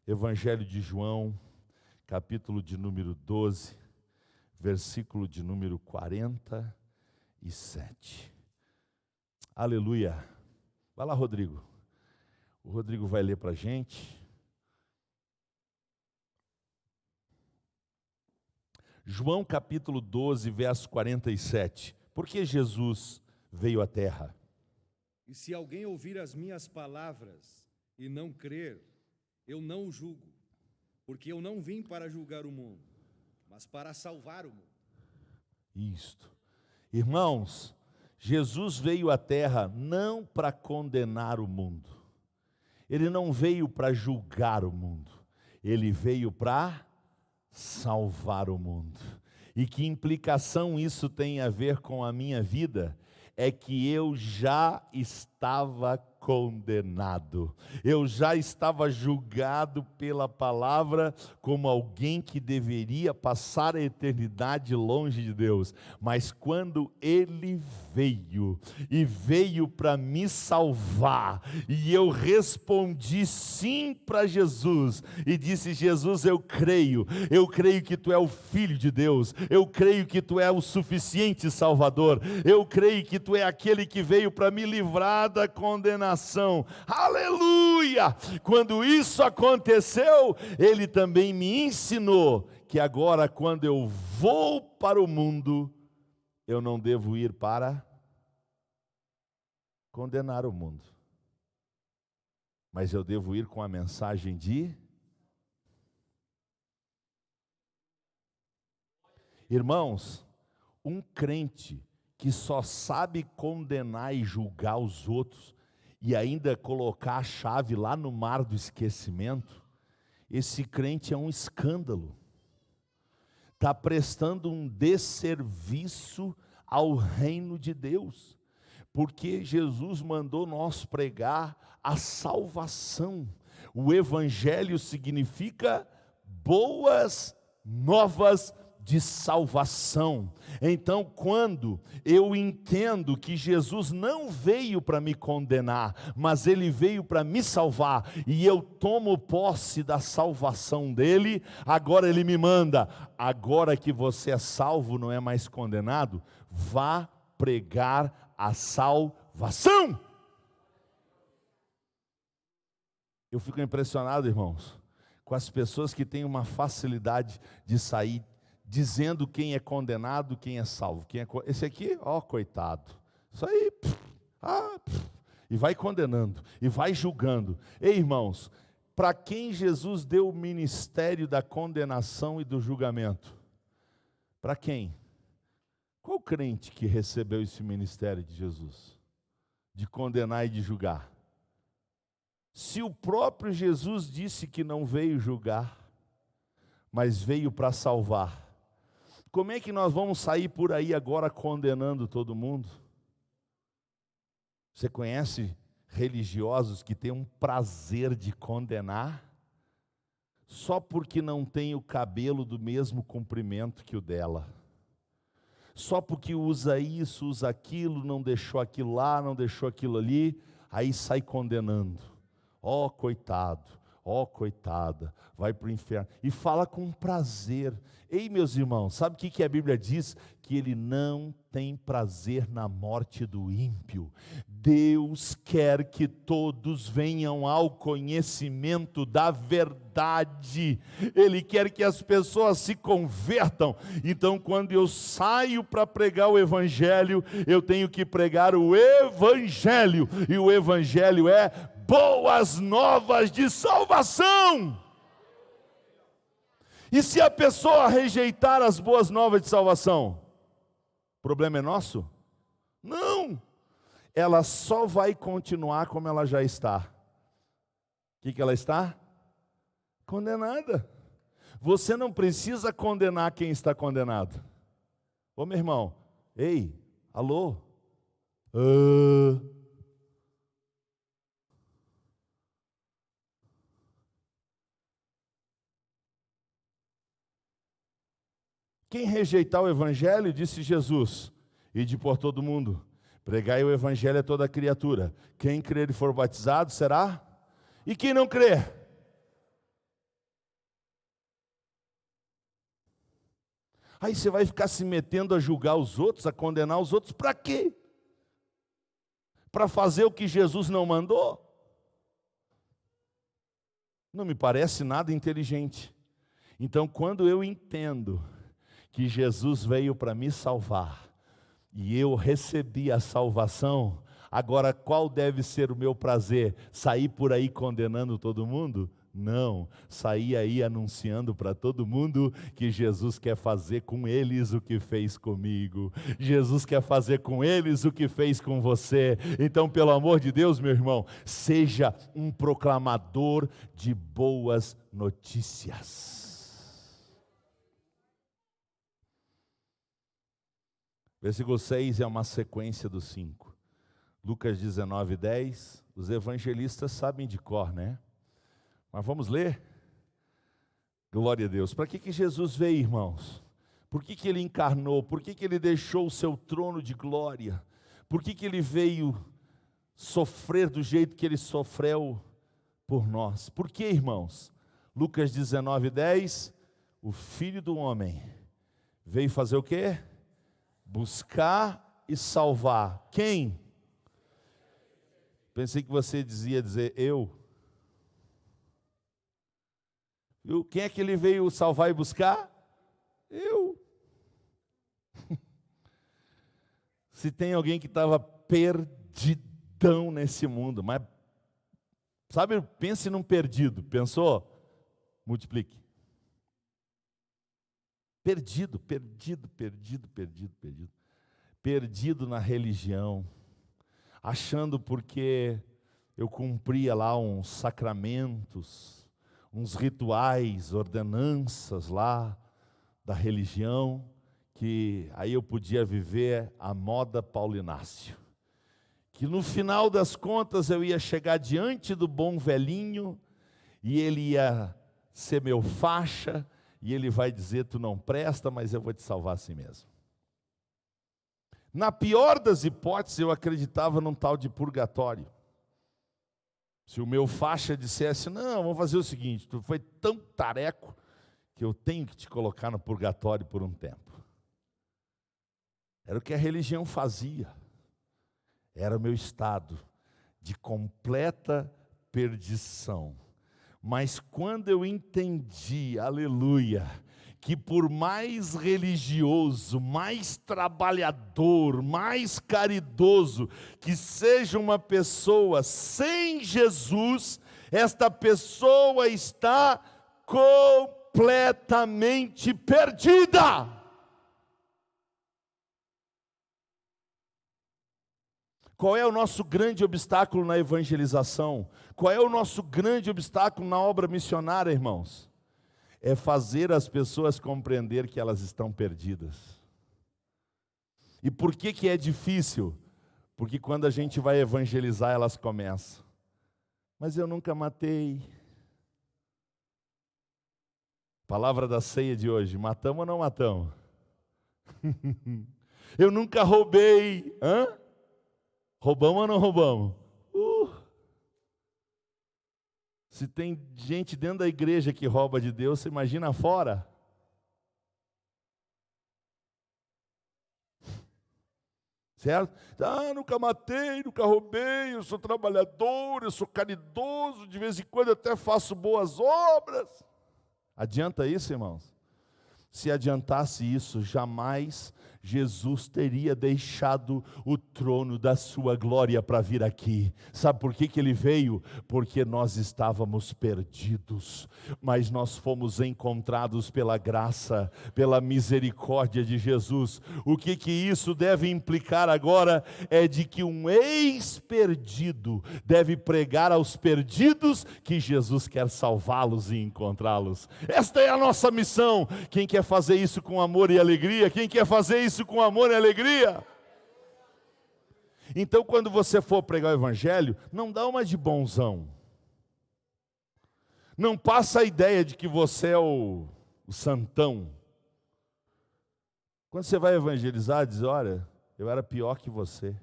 Evangelho de João, capítulo de número 12, versículo de número 47. Aleluia. Vai lá, Rodrigo. O Rodrigo vai ler para a gente. João capítulo 12, verso 47. Por que Jesus veio à terra? E se alguém ouvir as minhas palavras e não crer, eu não o julgo, porque eu não vim para julgar o mundo, mas para salvar o mundo. Isto. Irmãos, Jesus veio à terra não para condenar o mundo. Ele não veio para julgar o mundo. Ele veio para salvar o mundo. E que implicação isso tem a ver com a minha vida? É que eu já estava condenado. Eu já estava julgado pela palavra como alguém que deveria passar a eternidade longe de Deus. Mas quando Ele veio para me salvar, e eu respondi sim para Jesus, e disse: Jesus, eu creio que Tu é o Filho de Deus, eu creio que Tu é o suficiente Salvador, eu creio que Tu é aquele que veio para me livrar da condenação. Aleluia! Quando isso aconteceu, Ele também me ensinou que agora, quando eu vou para o mundo, eu não devo ir para condenar o mundo, mas eu devo ir com a mensagem de... Irmãos, um crente que só sabe condenar e julgar os outros, e ainda colocar a chave lá no mar do esquecimento, esse crente é um escândalo. Está prestando um desserviço ao reino de Deus, porque Jesus mandou nós pregar a salvação. O evangelho significa boas novas de salvação. Então, quando eu entendo que Jesus não veio para me condenar, mas Ele veio para me salvar, e eu tomo posse da salvação dEle, agora Ele me manda: agora que você é salvo, não é mais condenado, vá pregar a salvação. Eu fico impressionado, irmãos, com as pessoas que têm uma facilidade de sair dizendo quem é condenado, quem é salvo. Esse aqui, ó, coitado. Isso aí, e vai condenando, e vai julgando. Ei, irmãos, para quem Jesus deu o ministério da condenação e do julgamento? Para quem? Qual crente que recebeu esse ministério de Jesus? De condenar e de julgar? Se o próprio Jesus disse que não veio julgar, mas veio para salvar, como é que nós vamos sair por aí agora condenando todo mundo? Você conhece religiosos que têm um prazer de condenar, só porque não tem o cabelo do mesmo comprimento que o dela, só porque usa isso, usa aquilo, não deixou aquilo lá, não deixou aquilo ali, aí sai condenando. Ó, coitado, ó, coitada, vai para o inferno, e fala com prazer. Ei, meus irmãos, sabe o que a Bíblia diz? Que Ele não tem prazer na morte do ímpio. Deus quer que todos venham ao conhecimento da verdade. Ele quer que as pessoas se convertam. Então, quando eu saio para pregar o Evangelho, eu tenho que pregar o Evangelho, e o Evangelho é boas novas de salvação. E se a pessoa rejeitar as boas novas de salvação, o problema é nosso? Não, ela só vai continuar como ela já está. O que ela está? Condenada. Você não precisa condenar quem está condenado. Ô, meu irmão, ei, alô? Quem rejeitar o Evangelho, disse Jesus, ide por todo mundo, pregai o Evangelho a toda criatura. Quem crer e for batizado será? E quem não crer? Aí você vai ficar se metendo a julgar os outros, a condenar os outros, para quê? Para fazer o que Jesus não mandou? Não me parece nada inteligente. Então, quando eu entendo que Jesus veio para me salvar, e eu recebi a salvação, agora qual deve ser o meu prazer? Sair por aí condenando todo mundo? Não, sair aí anunciando para todo mundo que Jesus quer fazer com eles o que fez comigo, Jesus quer fazer com eles o que fez com você. Então, pelo amor de Deus, meu irmão, seja um proclamador de boas notícias. Versículo 6 é uma sequência do 5. Lucas 19:10, os evangelistas sabem de cor, né? Mas vamos ler? Glória a Deus. Para que Jesus veio, irmãos? Por que Ele encarnou? Por que Ele deixou o seu trono de glória? Por que Ele veio sofrer do jeito que Ele sofreu por nós? Por que, irmãos? Lucas 19:10, o Filho do Homem veio fazer o quê? Buscar e salvar. Quem? Pensei que você dizia dizer eu. Quem é que Ele veio salvar e buscar? Eu. Se tem alguém que estava perdidão nesse mundo, mas, sabe, pense num perdido, pensou? Multiplique. Perdido. Perdido na religião, achando porque eu cumpria lá uns sacramentos, uns rituais, ordenanças lá da religião, que aí eu podia viver a moda Paulo Inácio. Que no final das contas eu ia chegar diante do bom velhinho e ele ia ser meu faixa e ele vai dizer: tu não presta, mas eu vou te salvar assim mesmo. Na pior das hipóteses, eu acreditava num tal de purgatório. Se o meu faixa dissesse: não, vamos fazer o seguinte, tu foi tão tareco que eu tenho que te colocar no purgatório por um tempo. Era o que a religião fazia. Era o meu estado de completa perdição. Mas quando eu entendi, aleluia, que por mais religioso, mais trabalhador, mais caridoso que seja uma pessoa, sem Jesus, esta pessoa está completamente perdida. Qual é o nosso grande obstáculo na evangelização? Qual é o nosso grande obstáculo na obra missionária, irmãos? É fazer as pessoas compreender que elas estão perdidas. E por que é difícil? Porque quando a gente vai evangelizar, elas começam: mas eu nunca matei. Palavra da ceia de hoje: matamos ou não matamos? Eu nunca roubei. Hã? Roubamos ou não roubamos? Se tem gente dentro da igreja que rouba de Deus, você imagina fora? Certo? Nunca matei, nunca roubei, eu sou trabalhador, eu sou caridoso, de vez em quando até faço boas obras. Adianta isso, irmãos? Se adiantasse isso, jamais Jesus teria deixado o trono da sua glória para vir aqui. Sabe por que Ele veio? Porque nós estávamos perdidos, mas nós fomos encontrados pela graça, pela misericórdia de Jesus. O que isso deve implicar agora é de que um ex-perdido deve pregar aos perdidos que Jesus quer salvá-los e encontrá-los. Esta é a nossa missão. Quem quer fazer isso com amor e alegria? Quem quer fazer isso com amor e alegria? Então, quando você for pregar o evangelho, não dá uma de bonzão. Não passa a ideia de que você é o santão. Quando você vai evangelizar, diz: olha, eu era pior que você.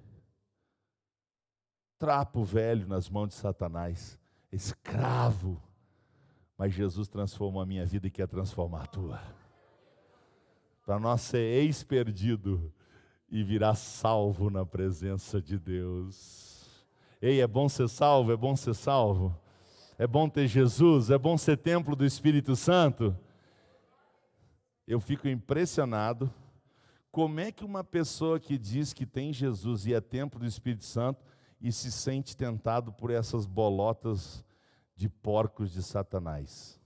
Trapo velho nas mãos de Satanás, escravo. Mas Jesus transformou a minha vida e quer transformar a tua. Para nós ser ex-perdido e virar salvo na presença de Deus. Ei, é bom ser salvo, é bom ser salvo. É bom ter Jesus, é bom ser templo do Espírito Santo. Eu fico impressionado como é que uma pessoa que diz que tem Jesus e é templo do Espírito Santo e se sente tentado por essas bolotas de porcos de Satanás.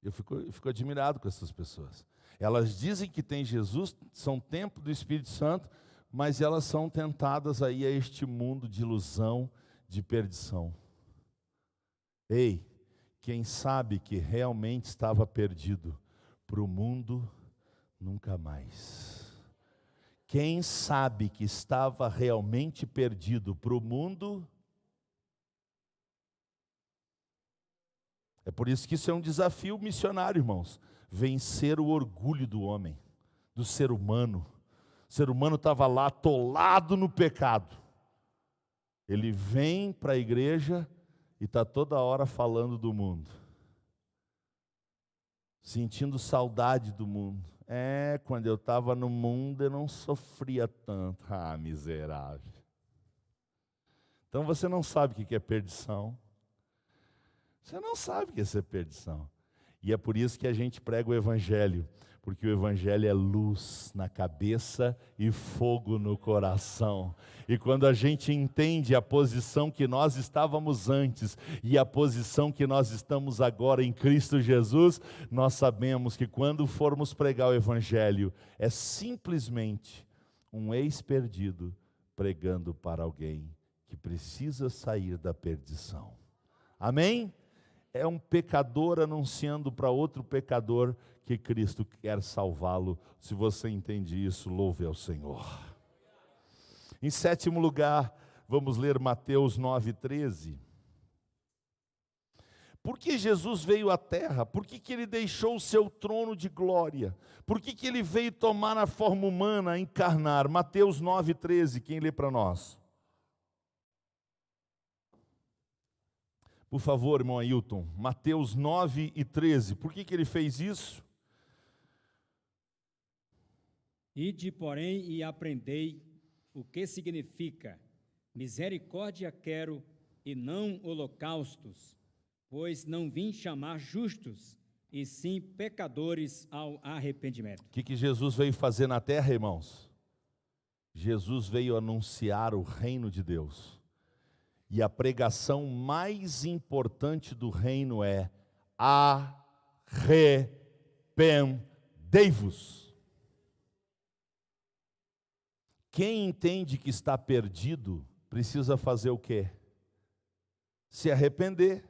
Eu fico admirado com essas pessoas. Elas dizem que tem Jesus, são templo do Espírito Santo, mas elas são tentadas aí a este mundo de ilusão, de perdição. Ei, quem sabe que realmente estava perdido, para o mundo nunca mais. Quem sabe que estava realmente perdido para o mundo? É por isso que isso é um desafio missionário, irmãos. Vencer o orgulho do homem, do ser humano. O ser humano estava lá atolado no pecado. Ele vem para a igreja e está toda hora falando do mundo. Sentindo saudade do mundo. Quando eu estava no mundo eu não sofria tanto. Ah, miserável. Então você não sabe o que é perdição. Você não sabe o que é ser perdição. E é por isso que a gente prega o Evangelho. Porque o Evangelho é luz na cabeça e fogo no coração. E quando a gente entende a posição que nós estávamos antes e a posição que nós estamos agora em Cristo Jesus, nós sabemos que quando formos pregar o Evangelho, é simplesmente um ex-perdido pregando para alguém que precisa sair da perdição. Amém? É um pecador anunciando para outro pecador que Cristo quer salvá-lo. Se você entende isso, louve ao Senhor. Em sétimo lugar, vamos ler Mateus 9,13. Por que Jesus veio à terra? Por que ele deixou o seu trono de glória? Por que ele veio tomar a forma humana, encarnar? Mateus 9,13, quem lê para nós? Por favor, irmão Ailton, Mateus 9:13. Por que ele fez isso? Ide, porém, e aprendei o que significa misericórdia quero e não holocaustos, pois não vim chamar justos, e sim pecadores ao arrependimento. O que Jesus veio fazer na terra, irmãos? Jesus veio anunciar o reino de Deus. E a pregação mais importante do reino é: arrependei-vos. Quem entende que está perdido, precisa fazer o quê? Se arrepender.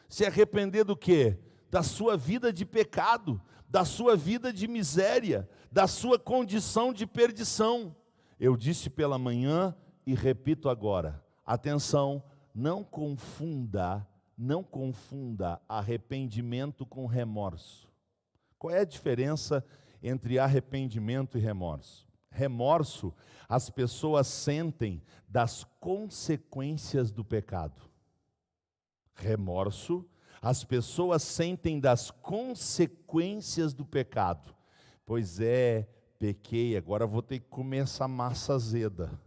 Se arrepender do quê? Da sua vida de pecado, da sua vida de miséria, da sua condição de perdição. Eu disse pela manhã e repito agora. Atenção, não confunda arrependimento com remorso. Qual é a diferença entre arrependimento e remorso? Remorso, as pessoas sentem das consequências do pecado. Remorso, as pessoas sentem das consequências do pecado. Pois é, pequei, agora vou ter que comer essa massa azeda.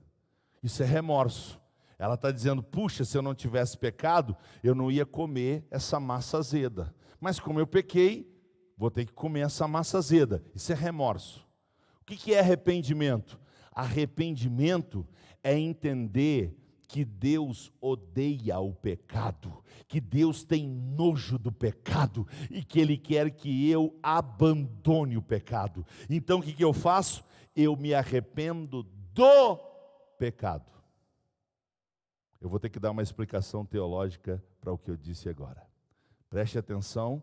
Isso é remorso. Ela está dizendo, puxa, se eu não tivesse pecado, eu não ia comer essa massa azeda. Mas como eu pequei, vou ter que comer essa massa azeda. Isso é remorso. O que é arrependimento? Arrependimento é entender que Deus odeia o pecado, que Deus tem nojo do pecado e que Ele quer que eu abandone o pecado. Então o que eu faço? Eu me arrependo do pecado. Eu vou ter que dar uma explicação teológica para o que eu disse agora. Preste atenção,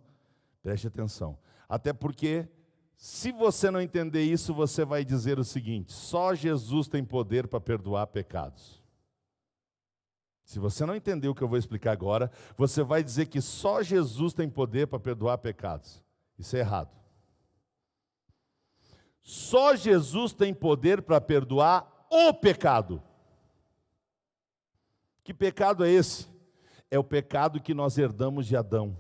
preste atenção. Até porque, se você não entender isso, você vai dizer o seguinte: só Jesus tem poder para perdoar pecados. Se você não entender o que eu vou explicar agora, você vai dizer que só Jesus tem poder para perdoar pecados. Isso é errado. Só Jesus tem poder para perdoar o pecado. Que pecado é esse? É o pecado que nós herdamos de Adão.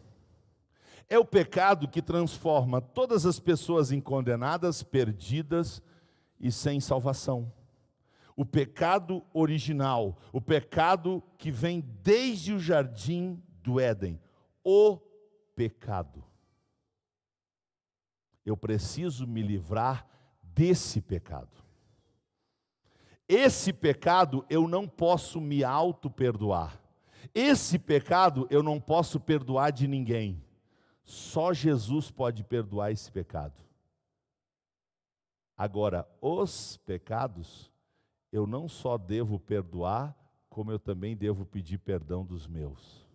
É o pecado que transforma todas as pessoas em condenadas, perdidas e sem salvação. O pecado original, o pecado que vem desde o jardim do Éden. O pecado. Eu preciso me livrar desse pecado. Esse pecado eu não posso me auto-perdoar. Esse pecado eu não posso perdoar de ninguém. Só Jesus pode perdoar esse pecado. Agora, os pecados, eu não só devo perdoar, como eu também devo pedir perdão dos meus.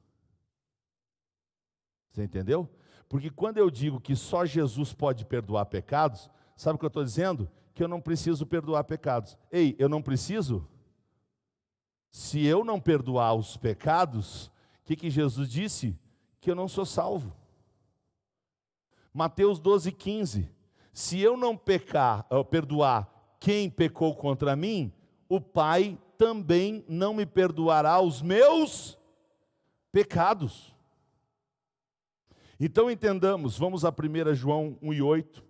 Você entendeu? Porque quando eu digo que só Jesus pode perdoar pecados, sabe o que eu estou dizendo? que eu não preciso perdoar pecados. Ei, eu não preciso? Se eu não perdoar os pecados, o que Jesus disse? Que eu não sou salvo. Mateus 12:15. Se eu não perdoar quem pecou contra mim, o Pai também não me perdoará os meus pecados. Então entendamos, vamos a 1 João 1:8,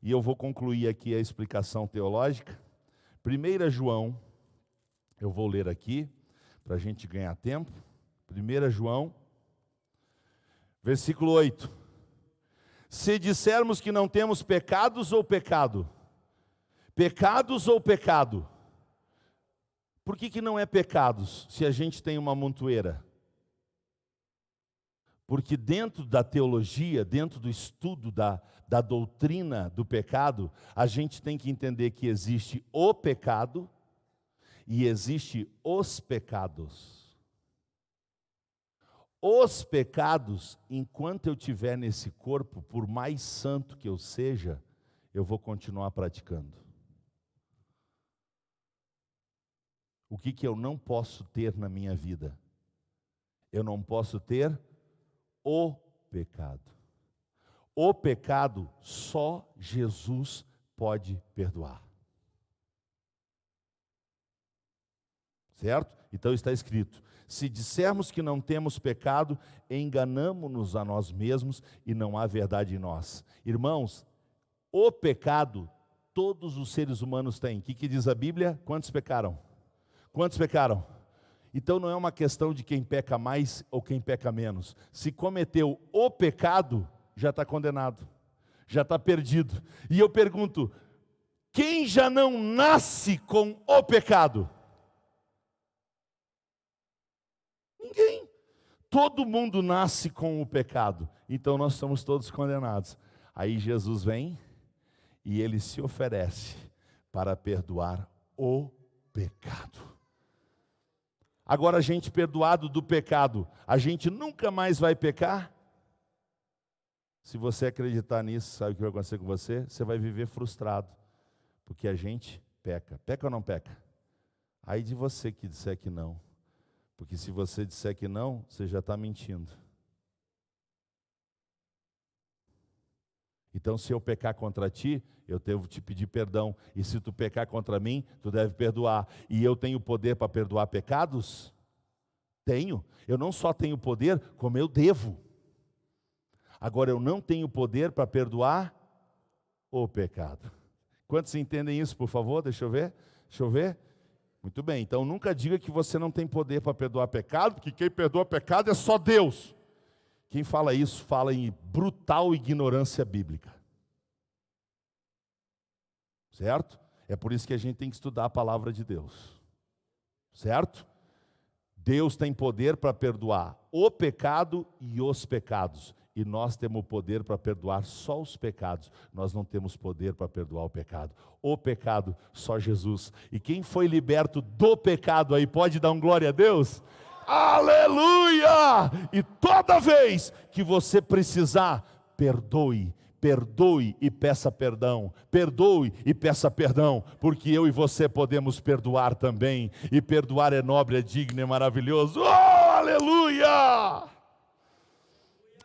e eu vou concluir aqui a explicação teológica. 1 João, eu vou ler aqui, para a gente ganhar tempo. 1 João, versículo 8. Se dissermos que não temos pecados ou pecado? Pecados ou pecado? Por que não é pecados, se a gente tem uma montoeira? Porque dentro da teologia, dentro do estudo da doutrina do pecado, a gente tem que entender que existe o pecado e existe os pecados. Os pecados, enquanto eu estiver nesse corpo, por mais santo que eu seja, eu vou continuar praticando. O que eu não posso ter na minha vida? Eu não posso ter o pecado. O pecado só Jesus pode perdoar. Certo? Então está escrito: se dissermos que não temos pecado, enganamo-nos a nós mesmos e não há verdade em nós. Irmãos, o pecado todos os seres humanos têm. O que diz a Bíblia? Quantos pecaram? Quantos pecaram? Então não é uma questão de quem peca mais ou quem peca menos. Se cometeu o pecado, já está condenado, já está perdido. E eu pergunto, quem já não nasce com o pecado? Ninguém. Todo mundo nasce com o pecado. Então nós somos todos condenados. Aí Jesus vem e Ele se oferece para perdoar o pecado. Agora, a gente perdoado do pecado, a gente nunca mais vai pecar? Se você acreditar nisso, sabe o que vai acontecer com você? Você vai viver frustrado, porque a gente peca. Peca ou não peca? Aí de você que disser que não, porque se você disser que não, você já está mentindo. Então, se eu pecar contra ti, eu devo te pedir perdão. E se tu pecar contra mim, tu deve perdoar. E eu tenho poder para perdoar pecados? Tenho. Eu não só tenho poder, como eu devo. Agora, eu não tenho poder para perdoar o pecado. Quantos entendem isso, por favor? Deixa eu ver. Deixa eu ver. Muito bem. Então, nunca diga que você não tem poder para perdoar pecado, porque quem perdoa pecado é só Deus. Quem fala isso, fala em brutal ignorância bíblica. Certo? É por isso que a gente tem que estudar a palavra de Deus. Certo? Deus tem poder para perdoar o pecado e os pecados. E nós temos o poder para perdoar só os pecados. Nós não temos poder para perdoar o pecado. O pecado, só Jesus. E quem foi liberto do pecado aí, pode dar um glória a Deus? Aleluia! E toda vez que você precisar, perdoe e peça perdão. Perdoe e peça perdão, porque eu e você podemos perdoar também. E perdoar é nobre, é digno, é maravilhoso. Oh, aleluia!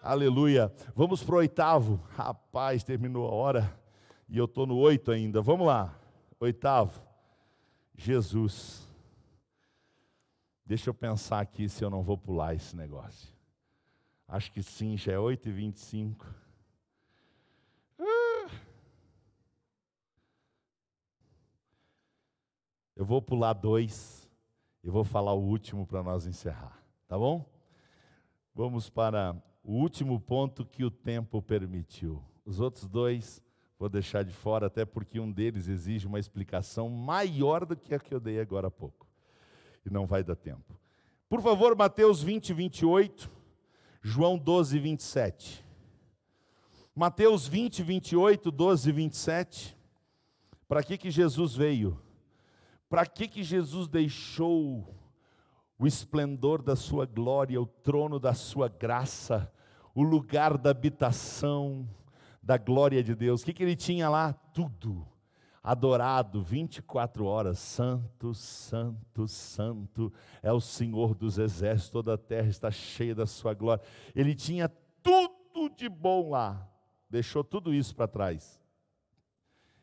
Aleluia. Vamos para o 8º. Rapaz, terminou a hora e eu estou no 8 ainda. Vamos lá. 8º. Jesus. Deixa eu pensar aqui se eu não vou pular esse negócio. Acho que sim, já é 8h25. Eu vou pular 2 e vou falar o último para nós encerrar. Tá bom? Vamos para o último ponto que o tempo permitiu. Os outros 2 vou deixar de fora, até porque um deles exige uma explicação maior do que a que eu dei agora há pouco. E não vai dar tempo. Por favor, Mateus 20:28, João 12:27. Mateus 20:28, 12:27. Para que Jesus veio? Para que Jesus deixou o esplendor da sua glória, o trono da sua graça, o lugar da habitação da glória de Deus? O que ele tinha lá? Tudo. adorado 24 horas, santo, santo, santo, é o Senhor dos exércitos, toda a terra está cheia da sua glória. Ele tinha tudo de bom lá, deixou tudo isso para trás.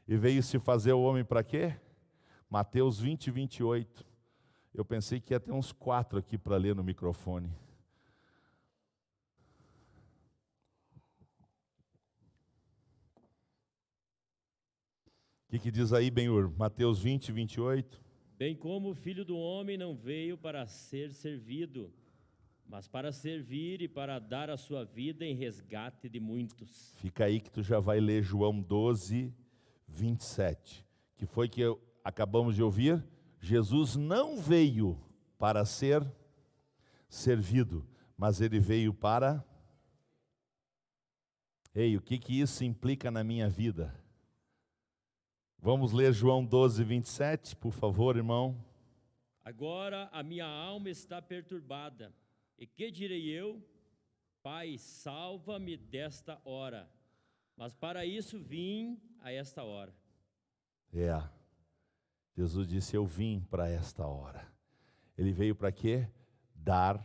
E veio se fazer o homem para quê? Mateus 20, 28. Eu pensei que ia ter uns 4 aqui para ler no microfone. O que diz aí, Benhur? Mateus 20, 28. Bem como o Filho do Homem não veio para ser servido, mas para servir e para dar a sua vida em resgate de muitos. Fica aí que tu já vai ler João 12, 27. Que foi que acabamos de ouvir? Jesus não veio para ser servido, mas ele veio para... Ei, o que isso implica na minha vida? Vamos ler João 12, 27, por favor, irmão. Agora a minha alma está perturbada, e que direi eu? Pai, salva-me desta hora. Mas para isso vim a esta hora. Jesus disse, eu vim para esta hora. Ele veio para quê? Dar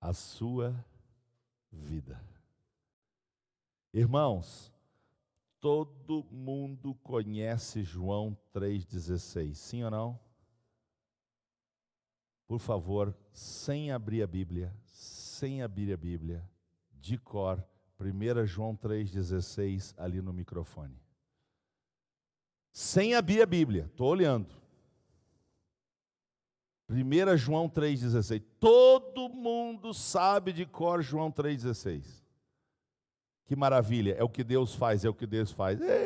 a sua vida. Irmãos, todo mundo conhece João 3,16, sim ou não? Por favor, sem abrir a Bíblia, de cor, 1 João 3,16 ali no microfone. Sem abrir a Bíblia, estou olhando. 1 João 3,16, todo mundo sabe de cor João 3,16. Que maravilha, é o que Deus faz,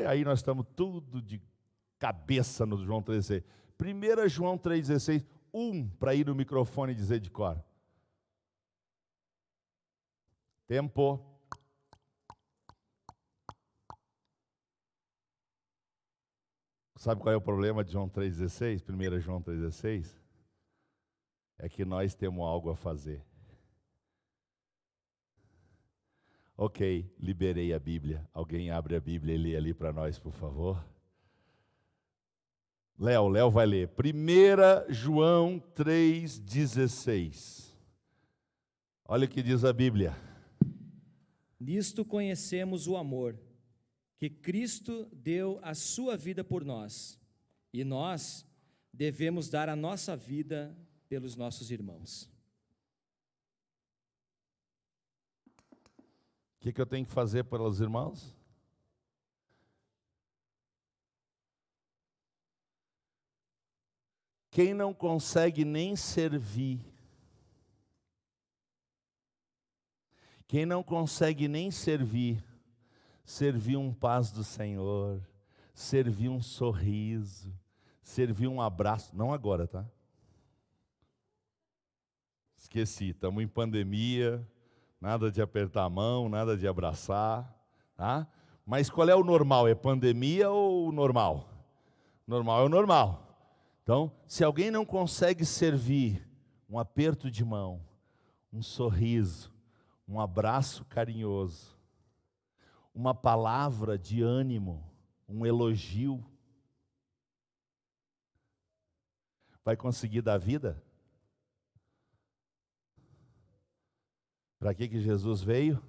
aí nós estamos tudo de cabeça no João 3,16. 1 João 3,16, para ir no microfone e dizer de cor. Tempo. Sabe qual é o problema de João 3,16? 1 João 3,16? É que nós temos algo a fazer. Ok, liberei a Bíblia. Alguém abre a Bíblia e lê ali para nós, por favor. Léo vai ler. 1 João 3,16. Olha o que diz a Bíblia. Nisto conhecemos o amor, que Cristo deu a sua vida por nós, e nós devemos dar a nossa vida pelos nossos irmãos. O que eu tenho que fazer pelos irmãos? Quem não consegue nem servir, servir um paz do Senhor, servir um sorriso, servir um abraço, não agora, tá? Esqueci, estamos em pandemia, nada de apertar a mão, nada de abraçar, tá? Mas qual é o normal? É pandemia ou o normal? Normal é o normal. Então, se alguém não consegue servir um aperto de mão, um sorriso, um abraço carinhoso, uma palavra de ânimo, um elogio, vai conseguir dar vida? Para que Jesus veio?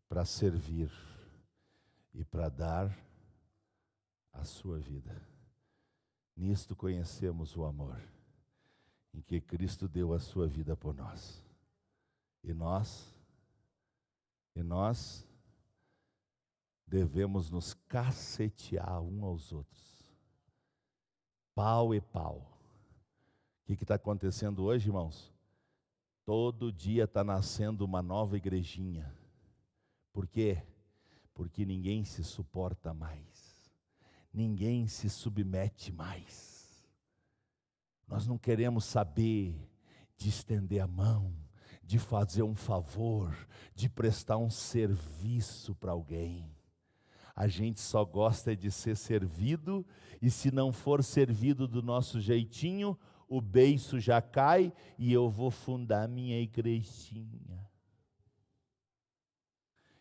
Para servir e para dar a sua vida. Nisto conhecemos o amor, em que Cristo deu a sua vida por nós. E nós devemos nos cacetear uns aos outros. Pau e pau. O que está acontecendo hoje, irmãos? Todo dia está nascendo uma nova igrejinha. Por quê? Porque ninguém se suporta mais. Ninguém se submete mais. Nós não queremos saber de estender a mão, de fazer um favor, de prestar um serviço para alguém. A gente só gosta de ser servido, e se não for servido do nosso jeitinho, o beiço já cai e eu vou fundar minha igrejinha.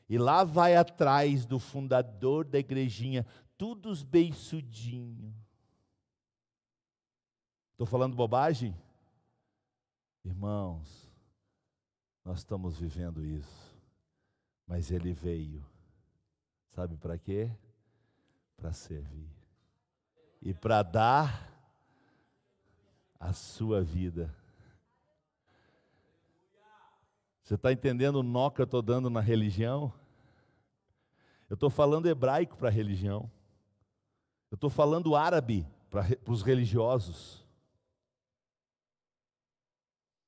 E lá vai atrás do fundador da igrejinha tudo beiçudinho. Estou falando bobagem? Irmãos, nós estamos vivendo isso, mas Ele veio, sabe para quê? Para servir e para dar a sua vida. Você está entendendo o nó que eu estou dando na religião? Eu estou falando hebraico para a religião. Eu estou falando árabe para os religiosos.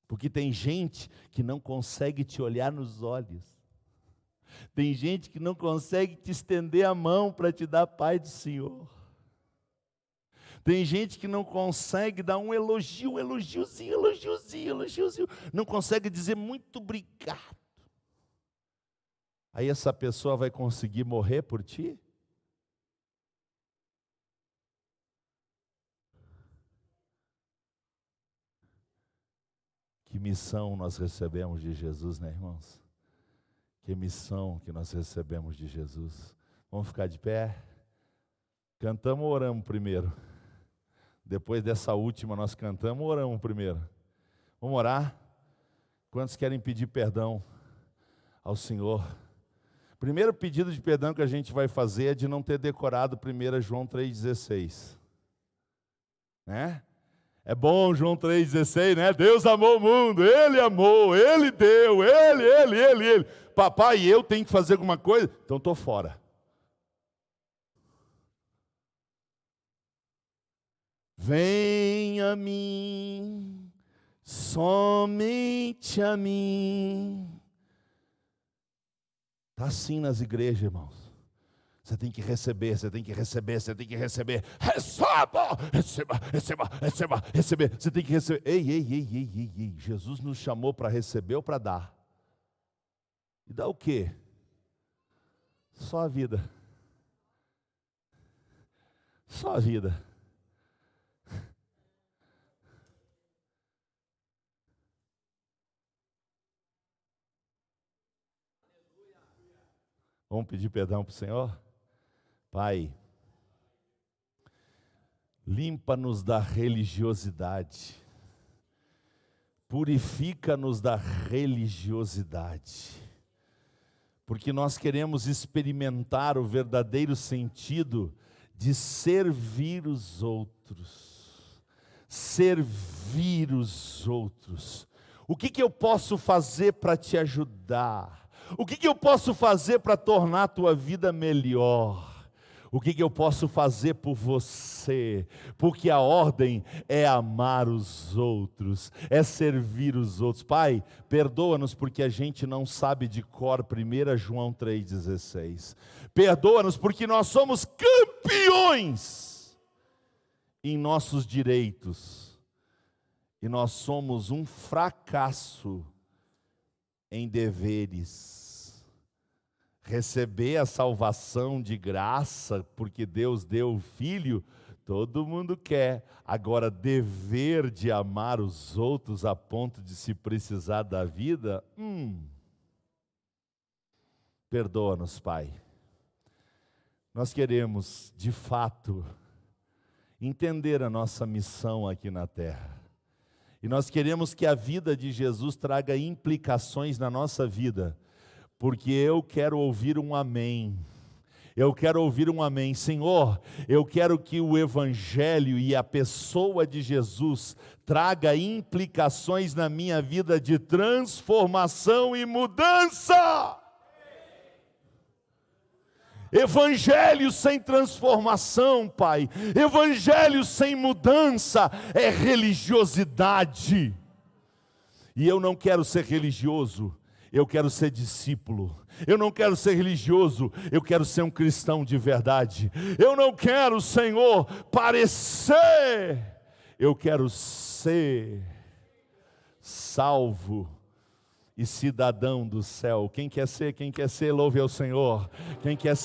Porque tem gente que não consegue te olhar nos olhos. Tem gente que não consegue te estender a mão para te dar a paz do Senhor. Tem gente que não consegue dar um elogio, elogiozinho. Não consegue dizer muito obrigado. Aí essa pessoa vai conseguir morrer por ti? Que missão nós recebemos de Jesus, né, irmãos? Que missão que nós recebemos de Jesus. Vamos ficar de pé? Cantamos ou oramos primeiro? Depois dessa última nós cantamos ou oramos primeiro? Vamos orar? Quantos querem pedir perdão ao Senhor? Primeiro pedido de perdão que a gente vai fazer é de não ter decorado 1 João 3,16. Né? É bom João 3,16, né? Deus amou o mundo, Ele amou, Ele deu, Ele. Papai, eu tenho que fazer alguma coisa? Então estou fora. Venha a mim, somente a mim. Está assim nas igrejas, irmãos. Você tem que receber, você tem que receber. Receba. Você tem que receber. Ei. Jesus nos chamou para receber ou para dar? E dá o quê? Só a vida. Só a vida. Vamos pedir perdão para o Senhor? Pai, limpa-nos da religiosidade, purifica-nos da religiosidade, porque nós queremos experimentar o verdadeiro sentido de servir os outros. Servir os outros. O que eu posso fazer para te ajudar? O que eu posso fazer para tornar a tua vida melhor? O que eu posso fazer por você? Porque a ordem é amar os outros, é servir os outros. Pai, perdoa-nos porque a gente não sabe de cor 1 João 3,16. Perdoa-nos porque nós somos campeões em nossos direitos. E nós somos um fracasso em deveres. Receber a salvação de graça, porque Deus deu o Filho, todo mundo quer. Agora, dever de amar os outros a ponto de se precisar da vida, perdoa-nos, Pai. Nós queremos, de fato, entender a nossa missão aqui na terra. E nós queremos que a vida de Jesus traga implicações na nossa vida, porque eu quero ouvir um amém. Eu quero ouvir um amém. Senhor, eu quero que o Evangelho e a pessoa de Jesus traga implicações na minha vida de transformação e mudança. Evangelho sem transformação, Pai, evangelho sem mudança é religiosidade. E eu não quero ser religioso, eu quero ser discípulo. Eu não quero ser religioso, eu quero ser um cristão de verdade. Eu não quero, Senhor, parecer, eu quero ser salvo e cidadão do céu. Quem quer ser, louve ao Senhor. Quem quer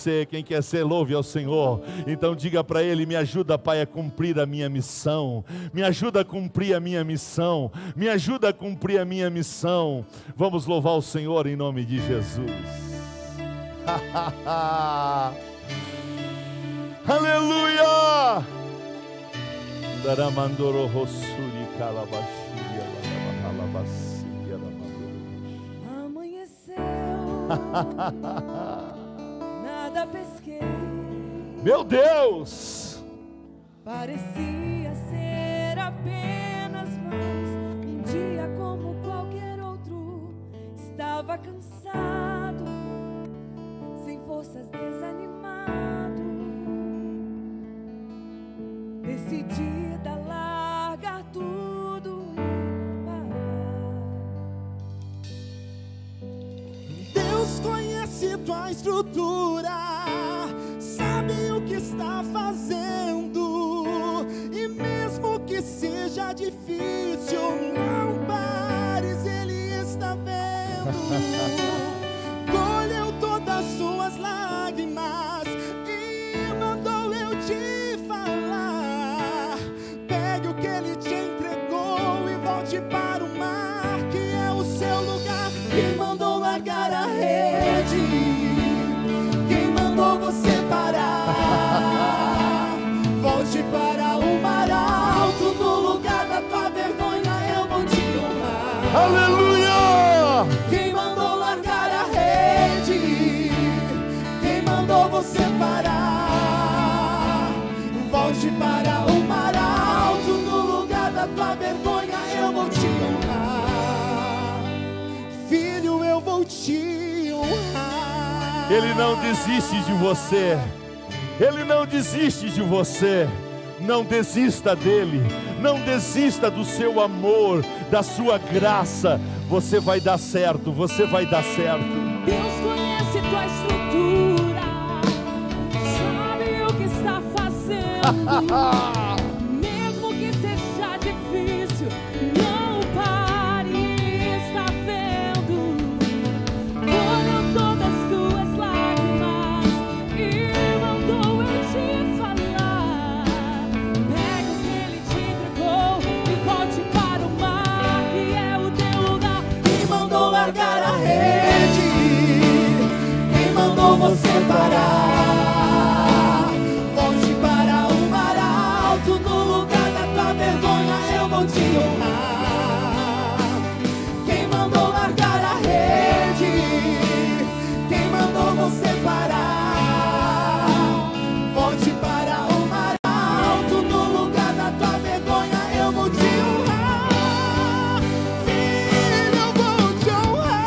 ser, louve ao Senhor. Então diga para Ele, me ajuda, Pai, a cumprir a minha missão. Me ajuda a cumprir a minha missão. Me ajuda a cumprir a minha missão. Vamos louvar o Senhor em nome de Jesus. Aleluia! Daramandoro rossuri calabashia alabacia lamandoro. Amanheceu, nada pesquei. Meu Deus! Parecia ser apenas mais um dia como qualquer outro. Estava cansado, sem forças, desanimado, decidida a largar tudo e parar. Deus conhece tua estrutura, sabe o que está fazendo, e mesmo que seja difícil, não pares, Ele está vendo. Colheu todas suas lágrimas e mandou eu te falar. Pegue o que Ele te entregou e volte para o mar, que é o seu lugar. Quem mandou largar a rede? Quem mandou você parar? Volte para o mar alto, no lugar da tua vergonha eu vou te honrar. Aleluia! Quem mandou largar a rede? Quem mandou você parar? Volte para o mar alto, no lugar da tua vergonha eu vou te honrar. Filho, eu vou te honrar. Ele não desiste de você. Ele não desiste de você. Não desista dele. Não desista do seu amor, da sua graça. Você vai dar certo. Você vai dar certo. Deus conhece tua estrutura, sabe o que está fazendo. Mesmo que seja difícil, não pare, Ele está vendo. Colheu todas tuas lágrimas e mandou eu te falar. Pega o que Ele te entregou e volte para o mar, que é o teu lugar. Quem mandou largar a rede? Quem mandou você parar? Volte para o mar alto, no lugar da tua vergonha eu vou te honrar. Quem mandou largar a rede? Quem mandou você parar? Volte para o mar alto, no lugar da tua vergonha eu vou te honrar. Filho, eu vou te honrar.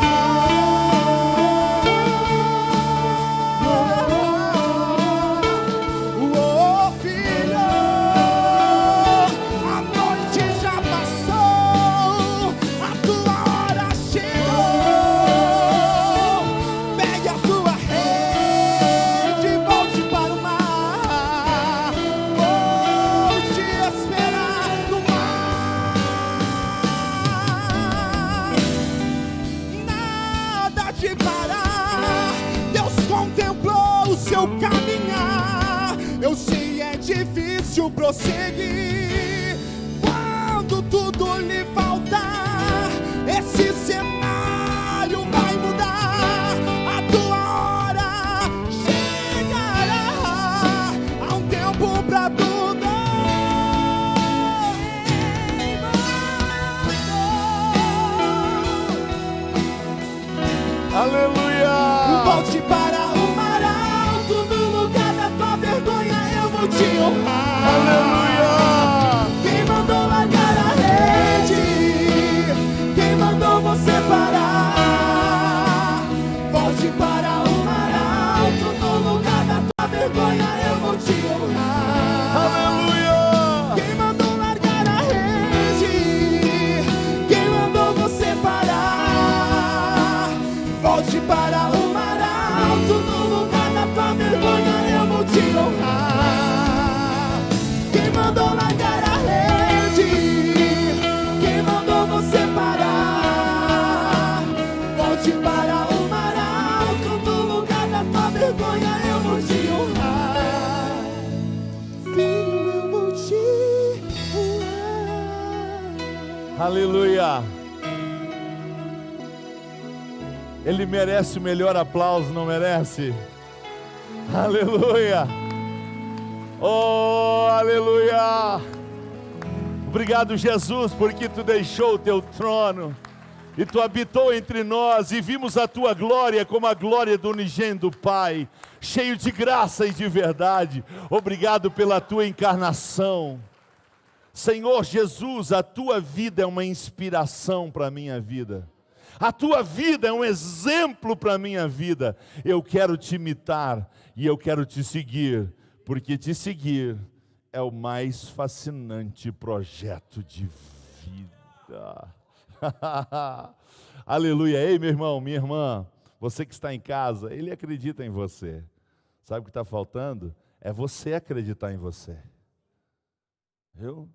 Oh, filho, a noite já passou, a tua hora chegou. Pegue a tua rede e volte para o mar. Vou te esperar no mar. Nada de parar. Deus contemplou o seu caminhar. Eu sei, é difícil prosseguir quando tudo lhe faltar. Esse cenário vai mudar. A tua hora chegará. Há um tempo pra tudo. Aleluia! Volte para o mar alto, no lugar da tua vergonha eu vou te honrar. Aleluia! Quem mandou largar a rede? Quem mandou você parar? Volte para o mar alto, no lugar da tua vergonha eu vou te honrar. Aleluia! Quem mandou largar a rede? Quem mandou você parar? Volte para o mar alto, no lugar da tua vergonha eu vou te honrar. Quem mandou largar a rede? Quem mandou você parar? Volte para o mar alto, no lugar da tua vergonha eu vou te honrar. Filho, eu vou te honrar. Aleluia! Ele merece o melhor aplauso, não merece? Aleluia! Oh, aleluia! Obrigado, Jesus, porque tu deixou o teu trono e tu habitou entre nós e vimos a tua glória como a glória do unigênito do Pai, cheio de graça e de verdade. Obrigado pela tua encarnação. Senhor Jesus, a tua vida é uma inspiração para a minha vida. A tua vida é um exemplo para a minha vida. Eu quero te imitar e eu quero te seguir, porque te seguir é o mais fascinante projeto de vida. Aleluia. Ei, meu irmão, minha irmã, você que está em casa, ele acredita em você. Sabe o que está faltando? É você acreditar em você. Viu?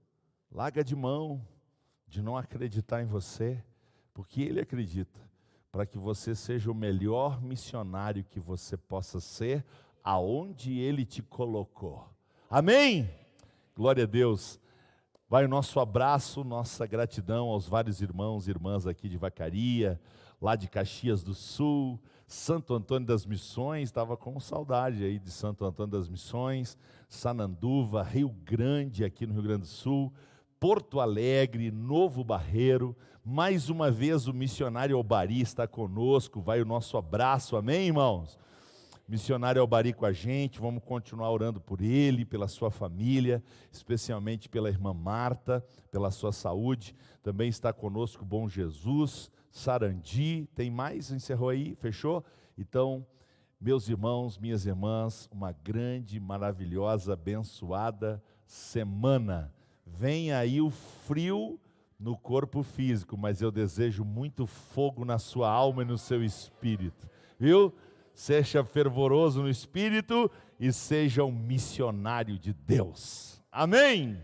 Larga de mão de não acreditar em você, porque ele acredita, para que você seja o melhor missionário que você possa ser, aonde ele te colocou. Amém? Glória a Deus. Vai o nosso abraço, nossa gratidão aos vários irmãos e irmãs aqui de Vacaria, lá de Caxias do Sul, Santo Antônio das Missões, estava com saudade aí de Santo Antônio das Missões, Sananduva, Rio Grande, aqui no Rio Grande do Sul, Porto Alegre, Novo Barreiro. Mais uma vez o missionário Albari está conosco, vai o nosso abraço, amém, irmãos? Missionário Albari com a gente, vamos continuar orando por ele, pela sua família, especialmente pela irmã Marta, pela sua saúde. Também está conosco o Bom Jesus, Sarandi, tem mais? Encerrou aí? Fechou? Então, meus irmãos, minhas irmãs, uma grande, maravilhosa, abençoada semana. Vem aí o frio no corpo físico, mas eu desejo muito fogo na sua alma e no seu espírito, viu? Seja fervoroso no espírito e seja um missionário de Deus. Amém?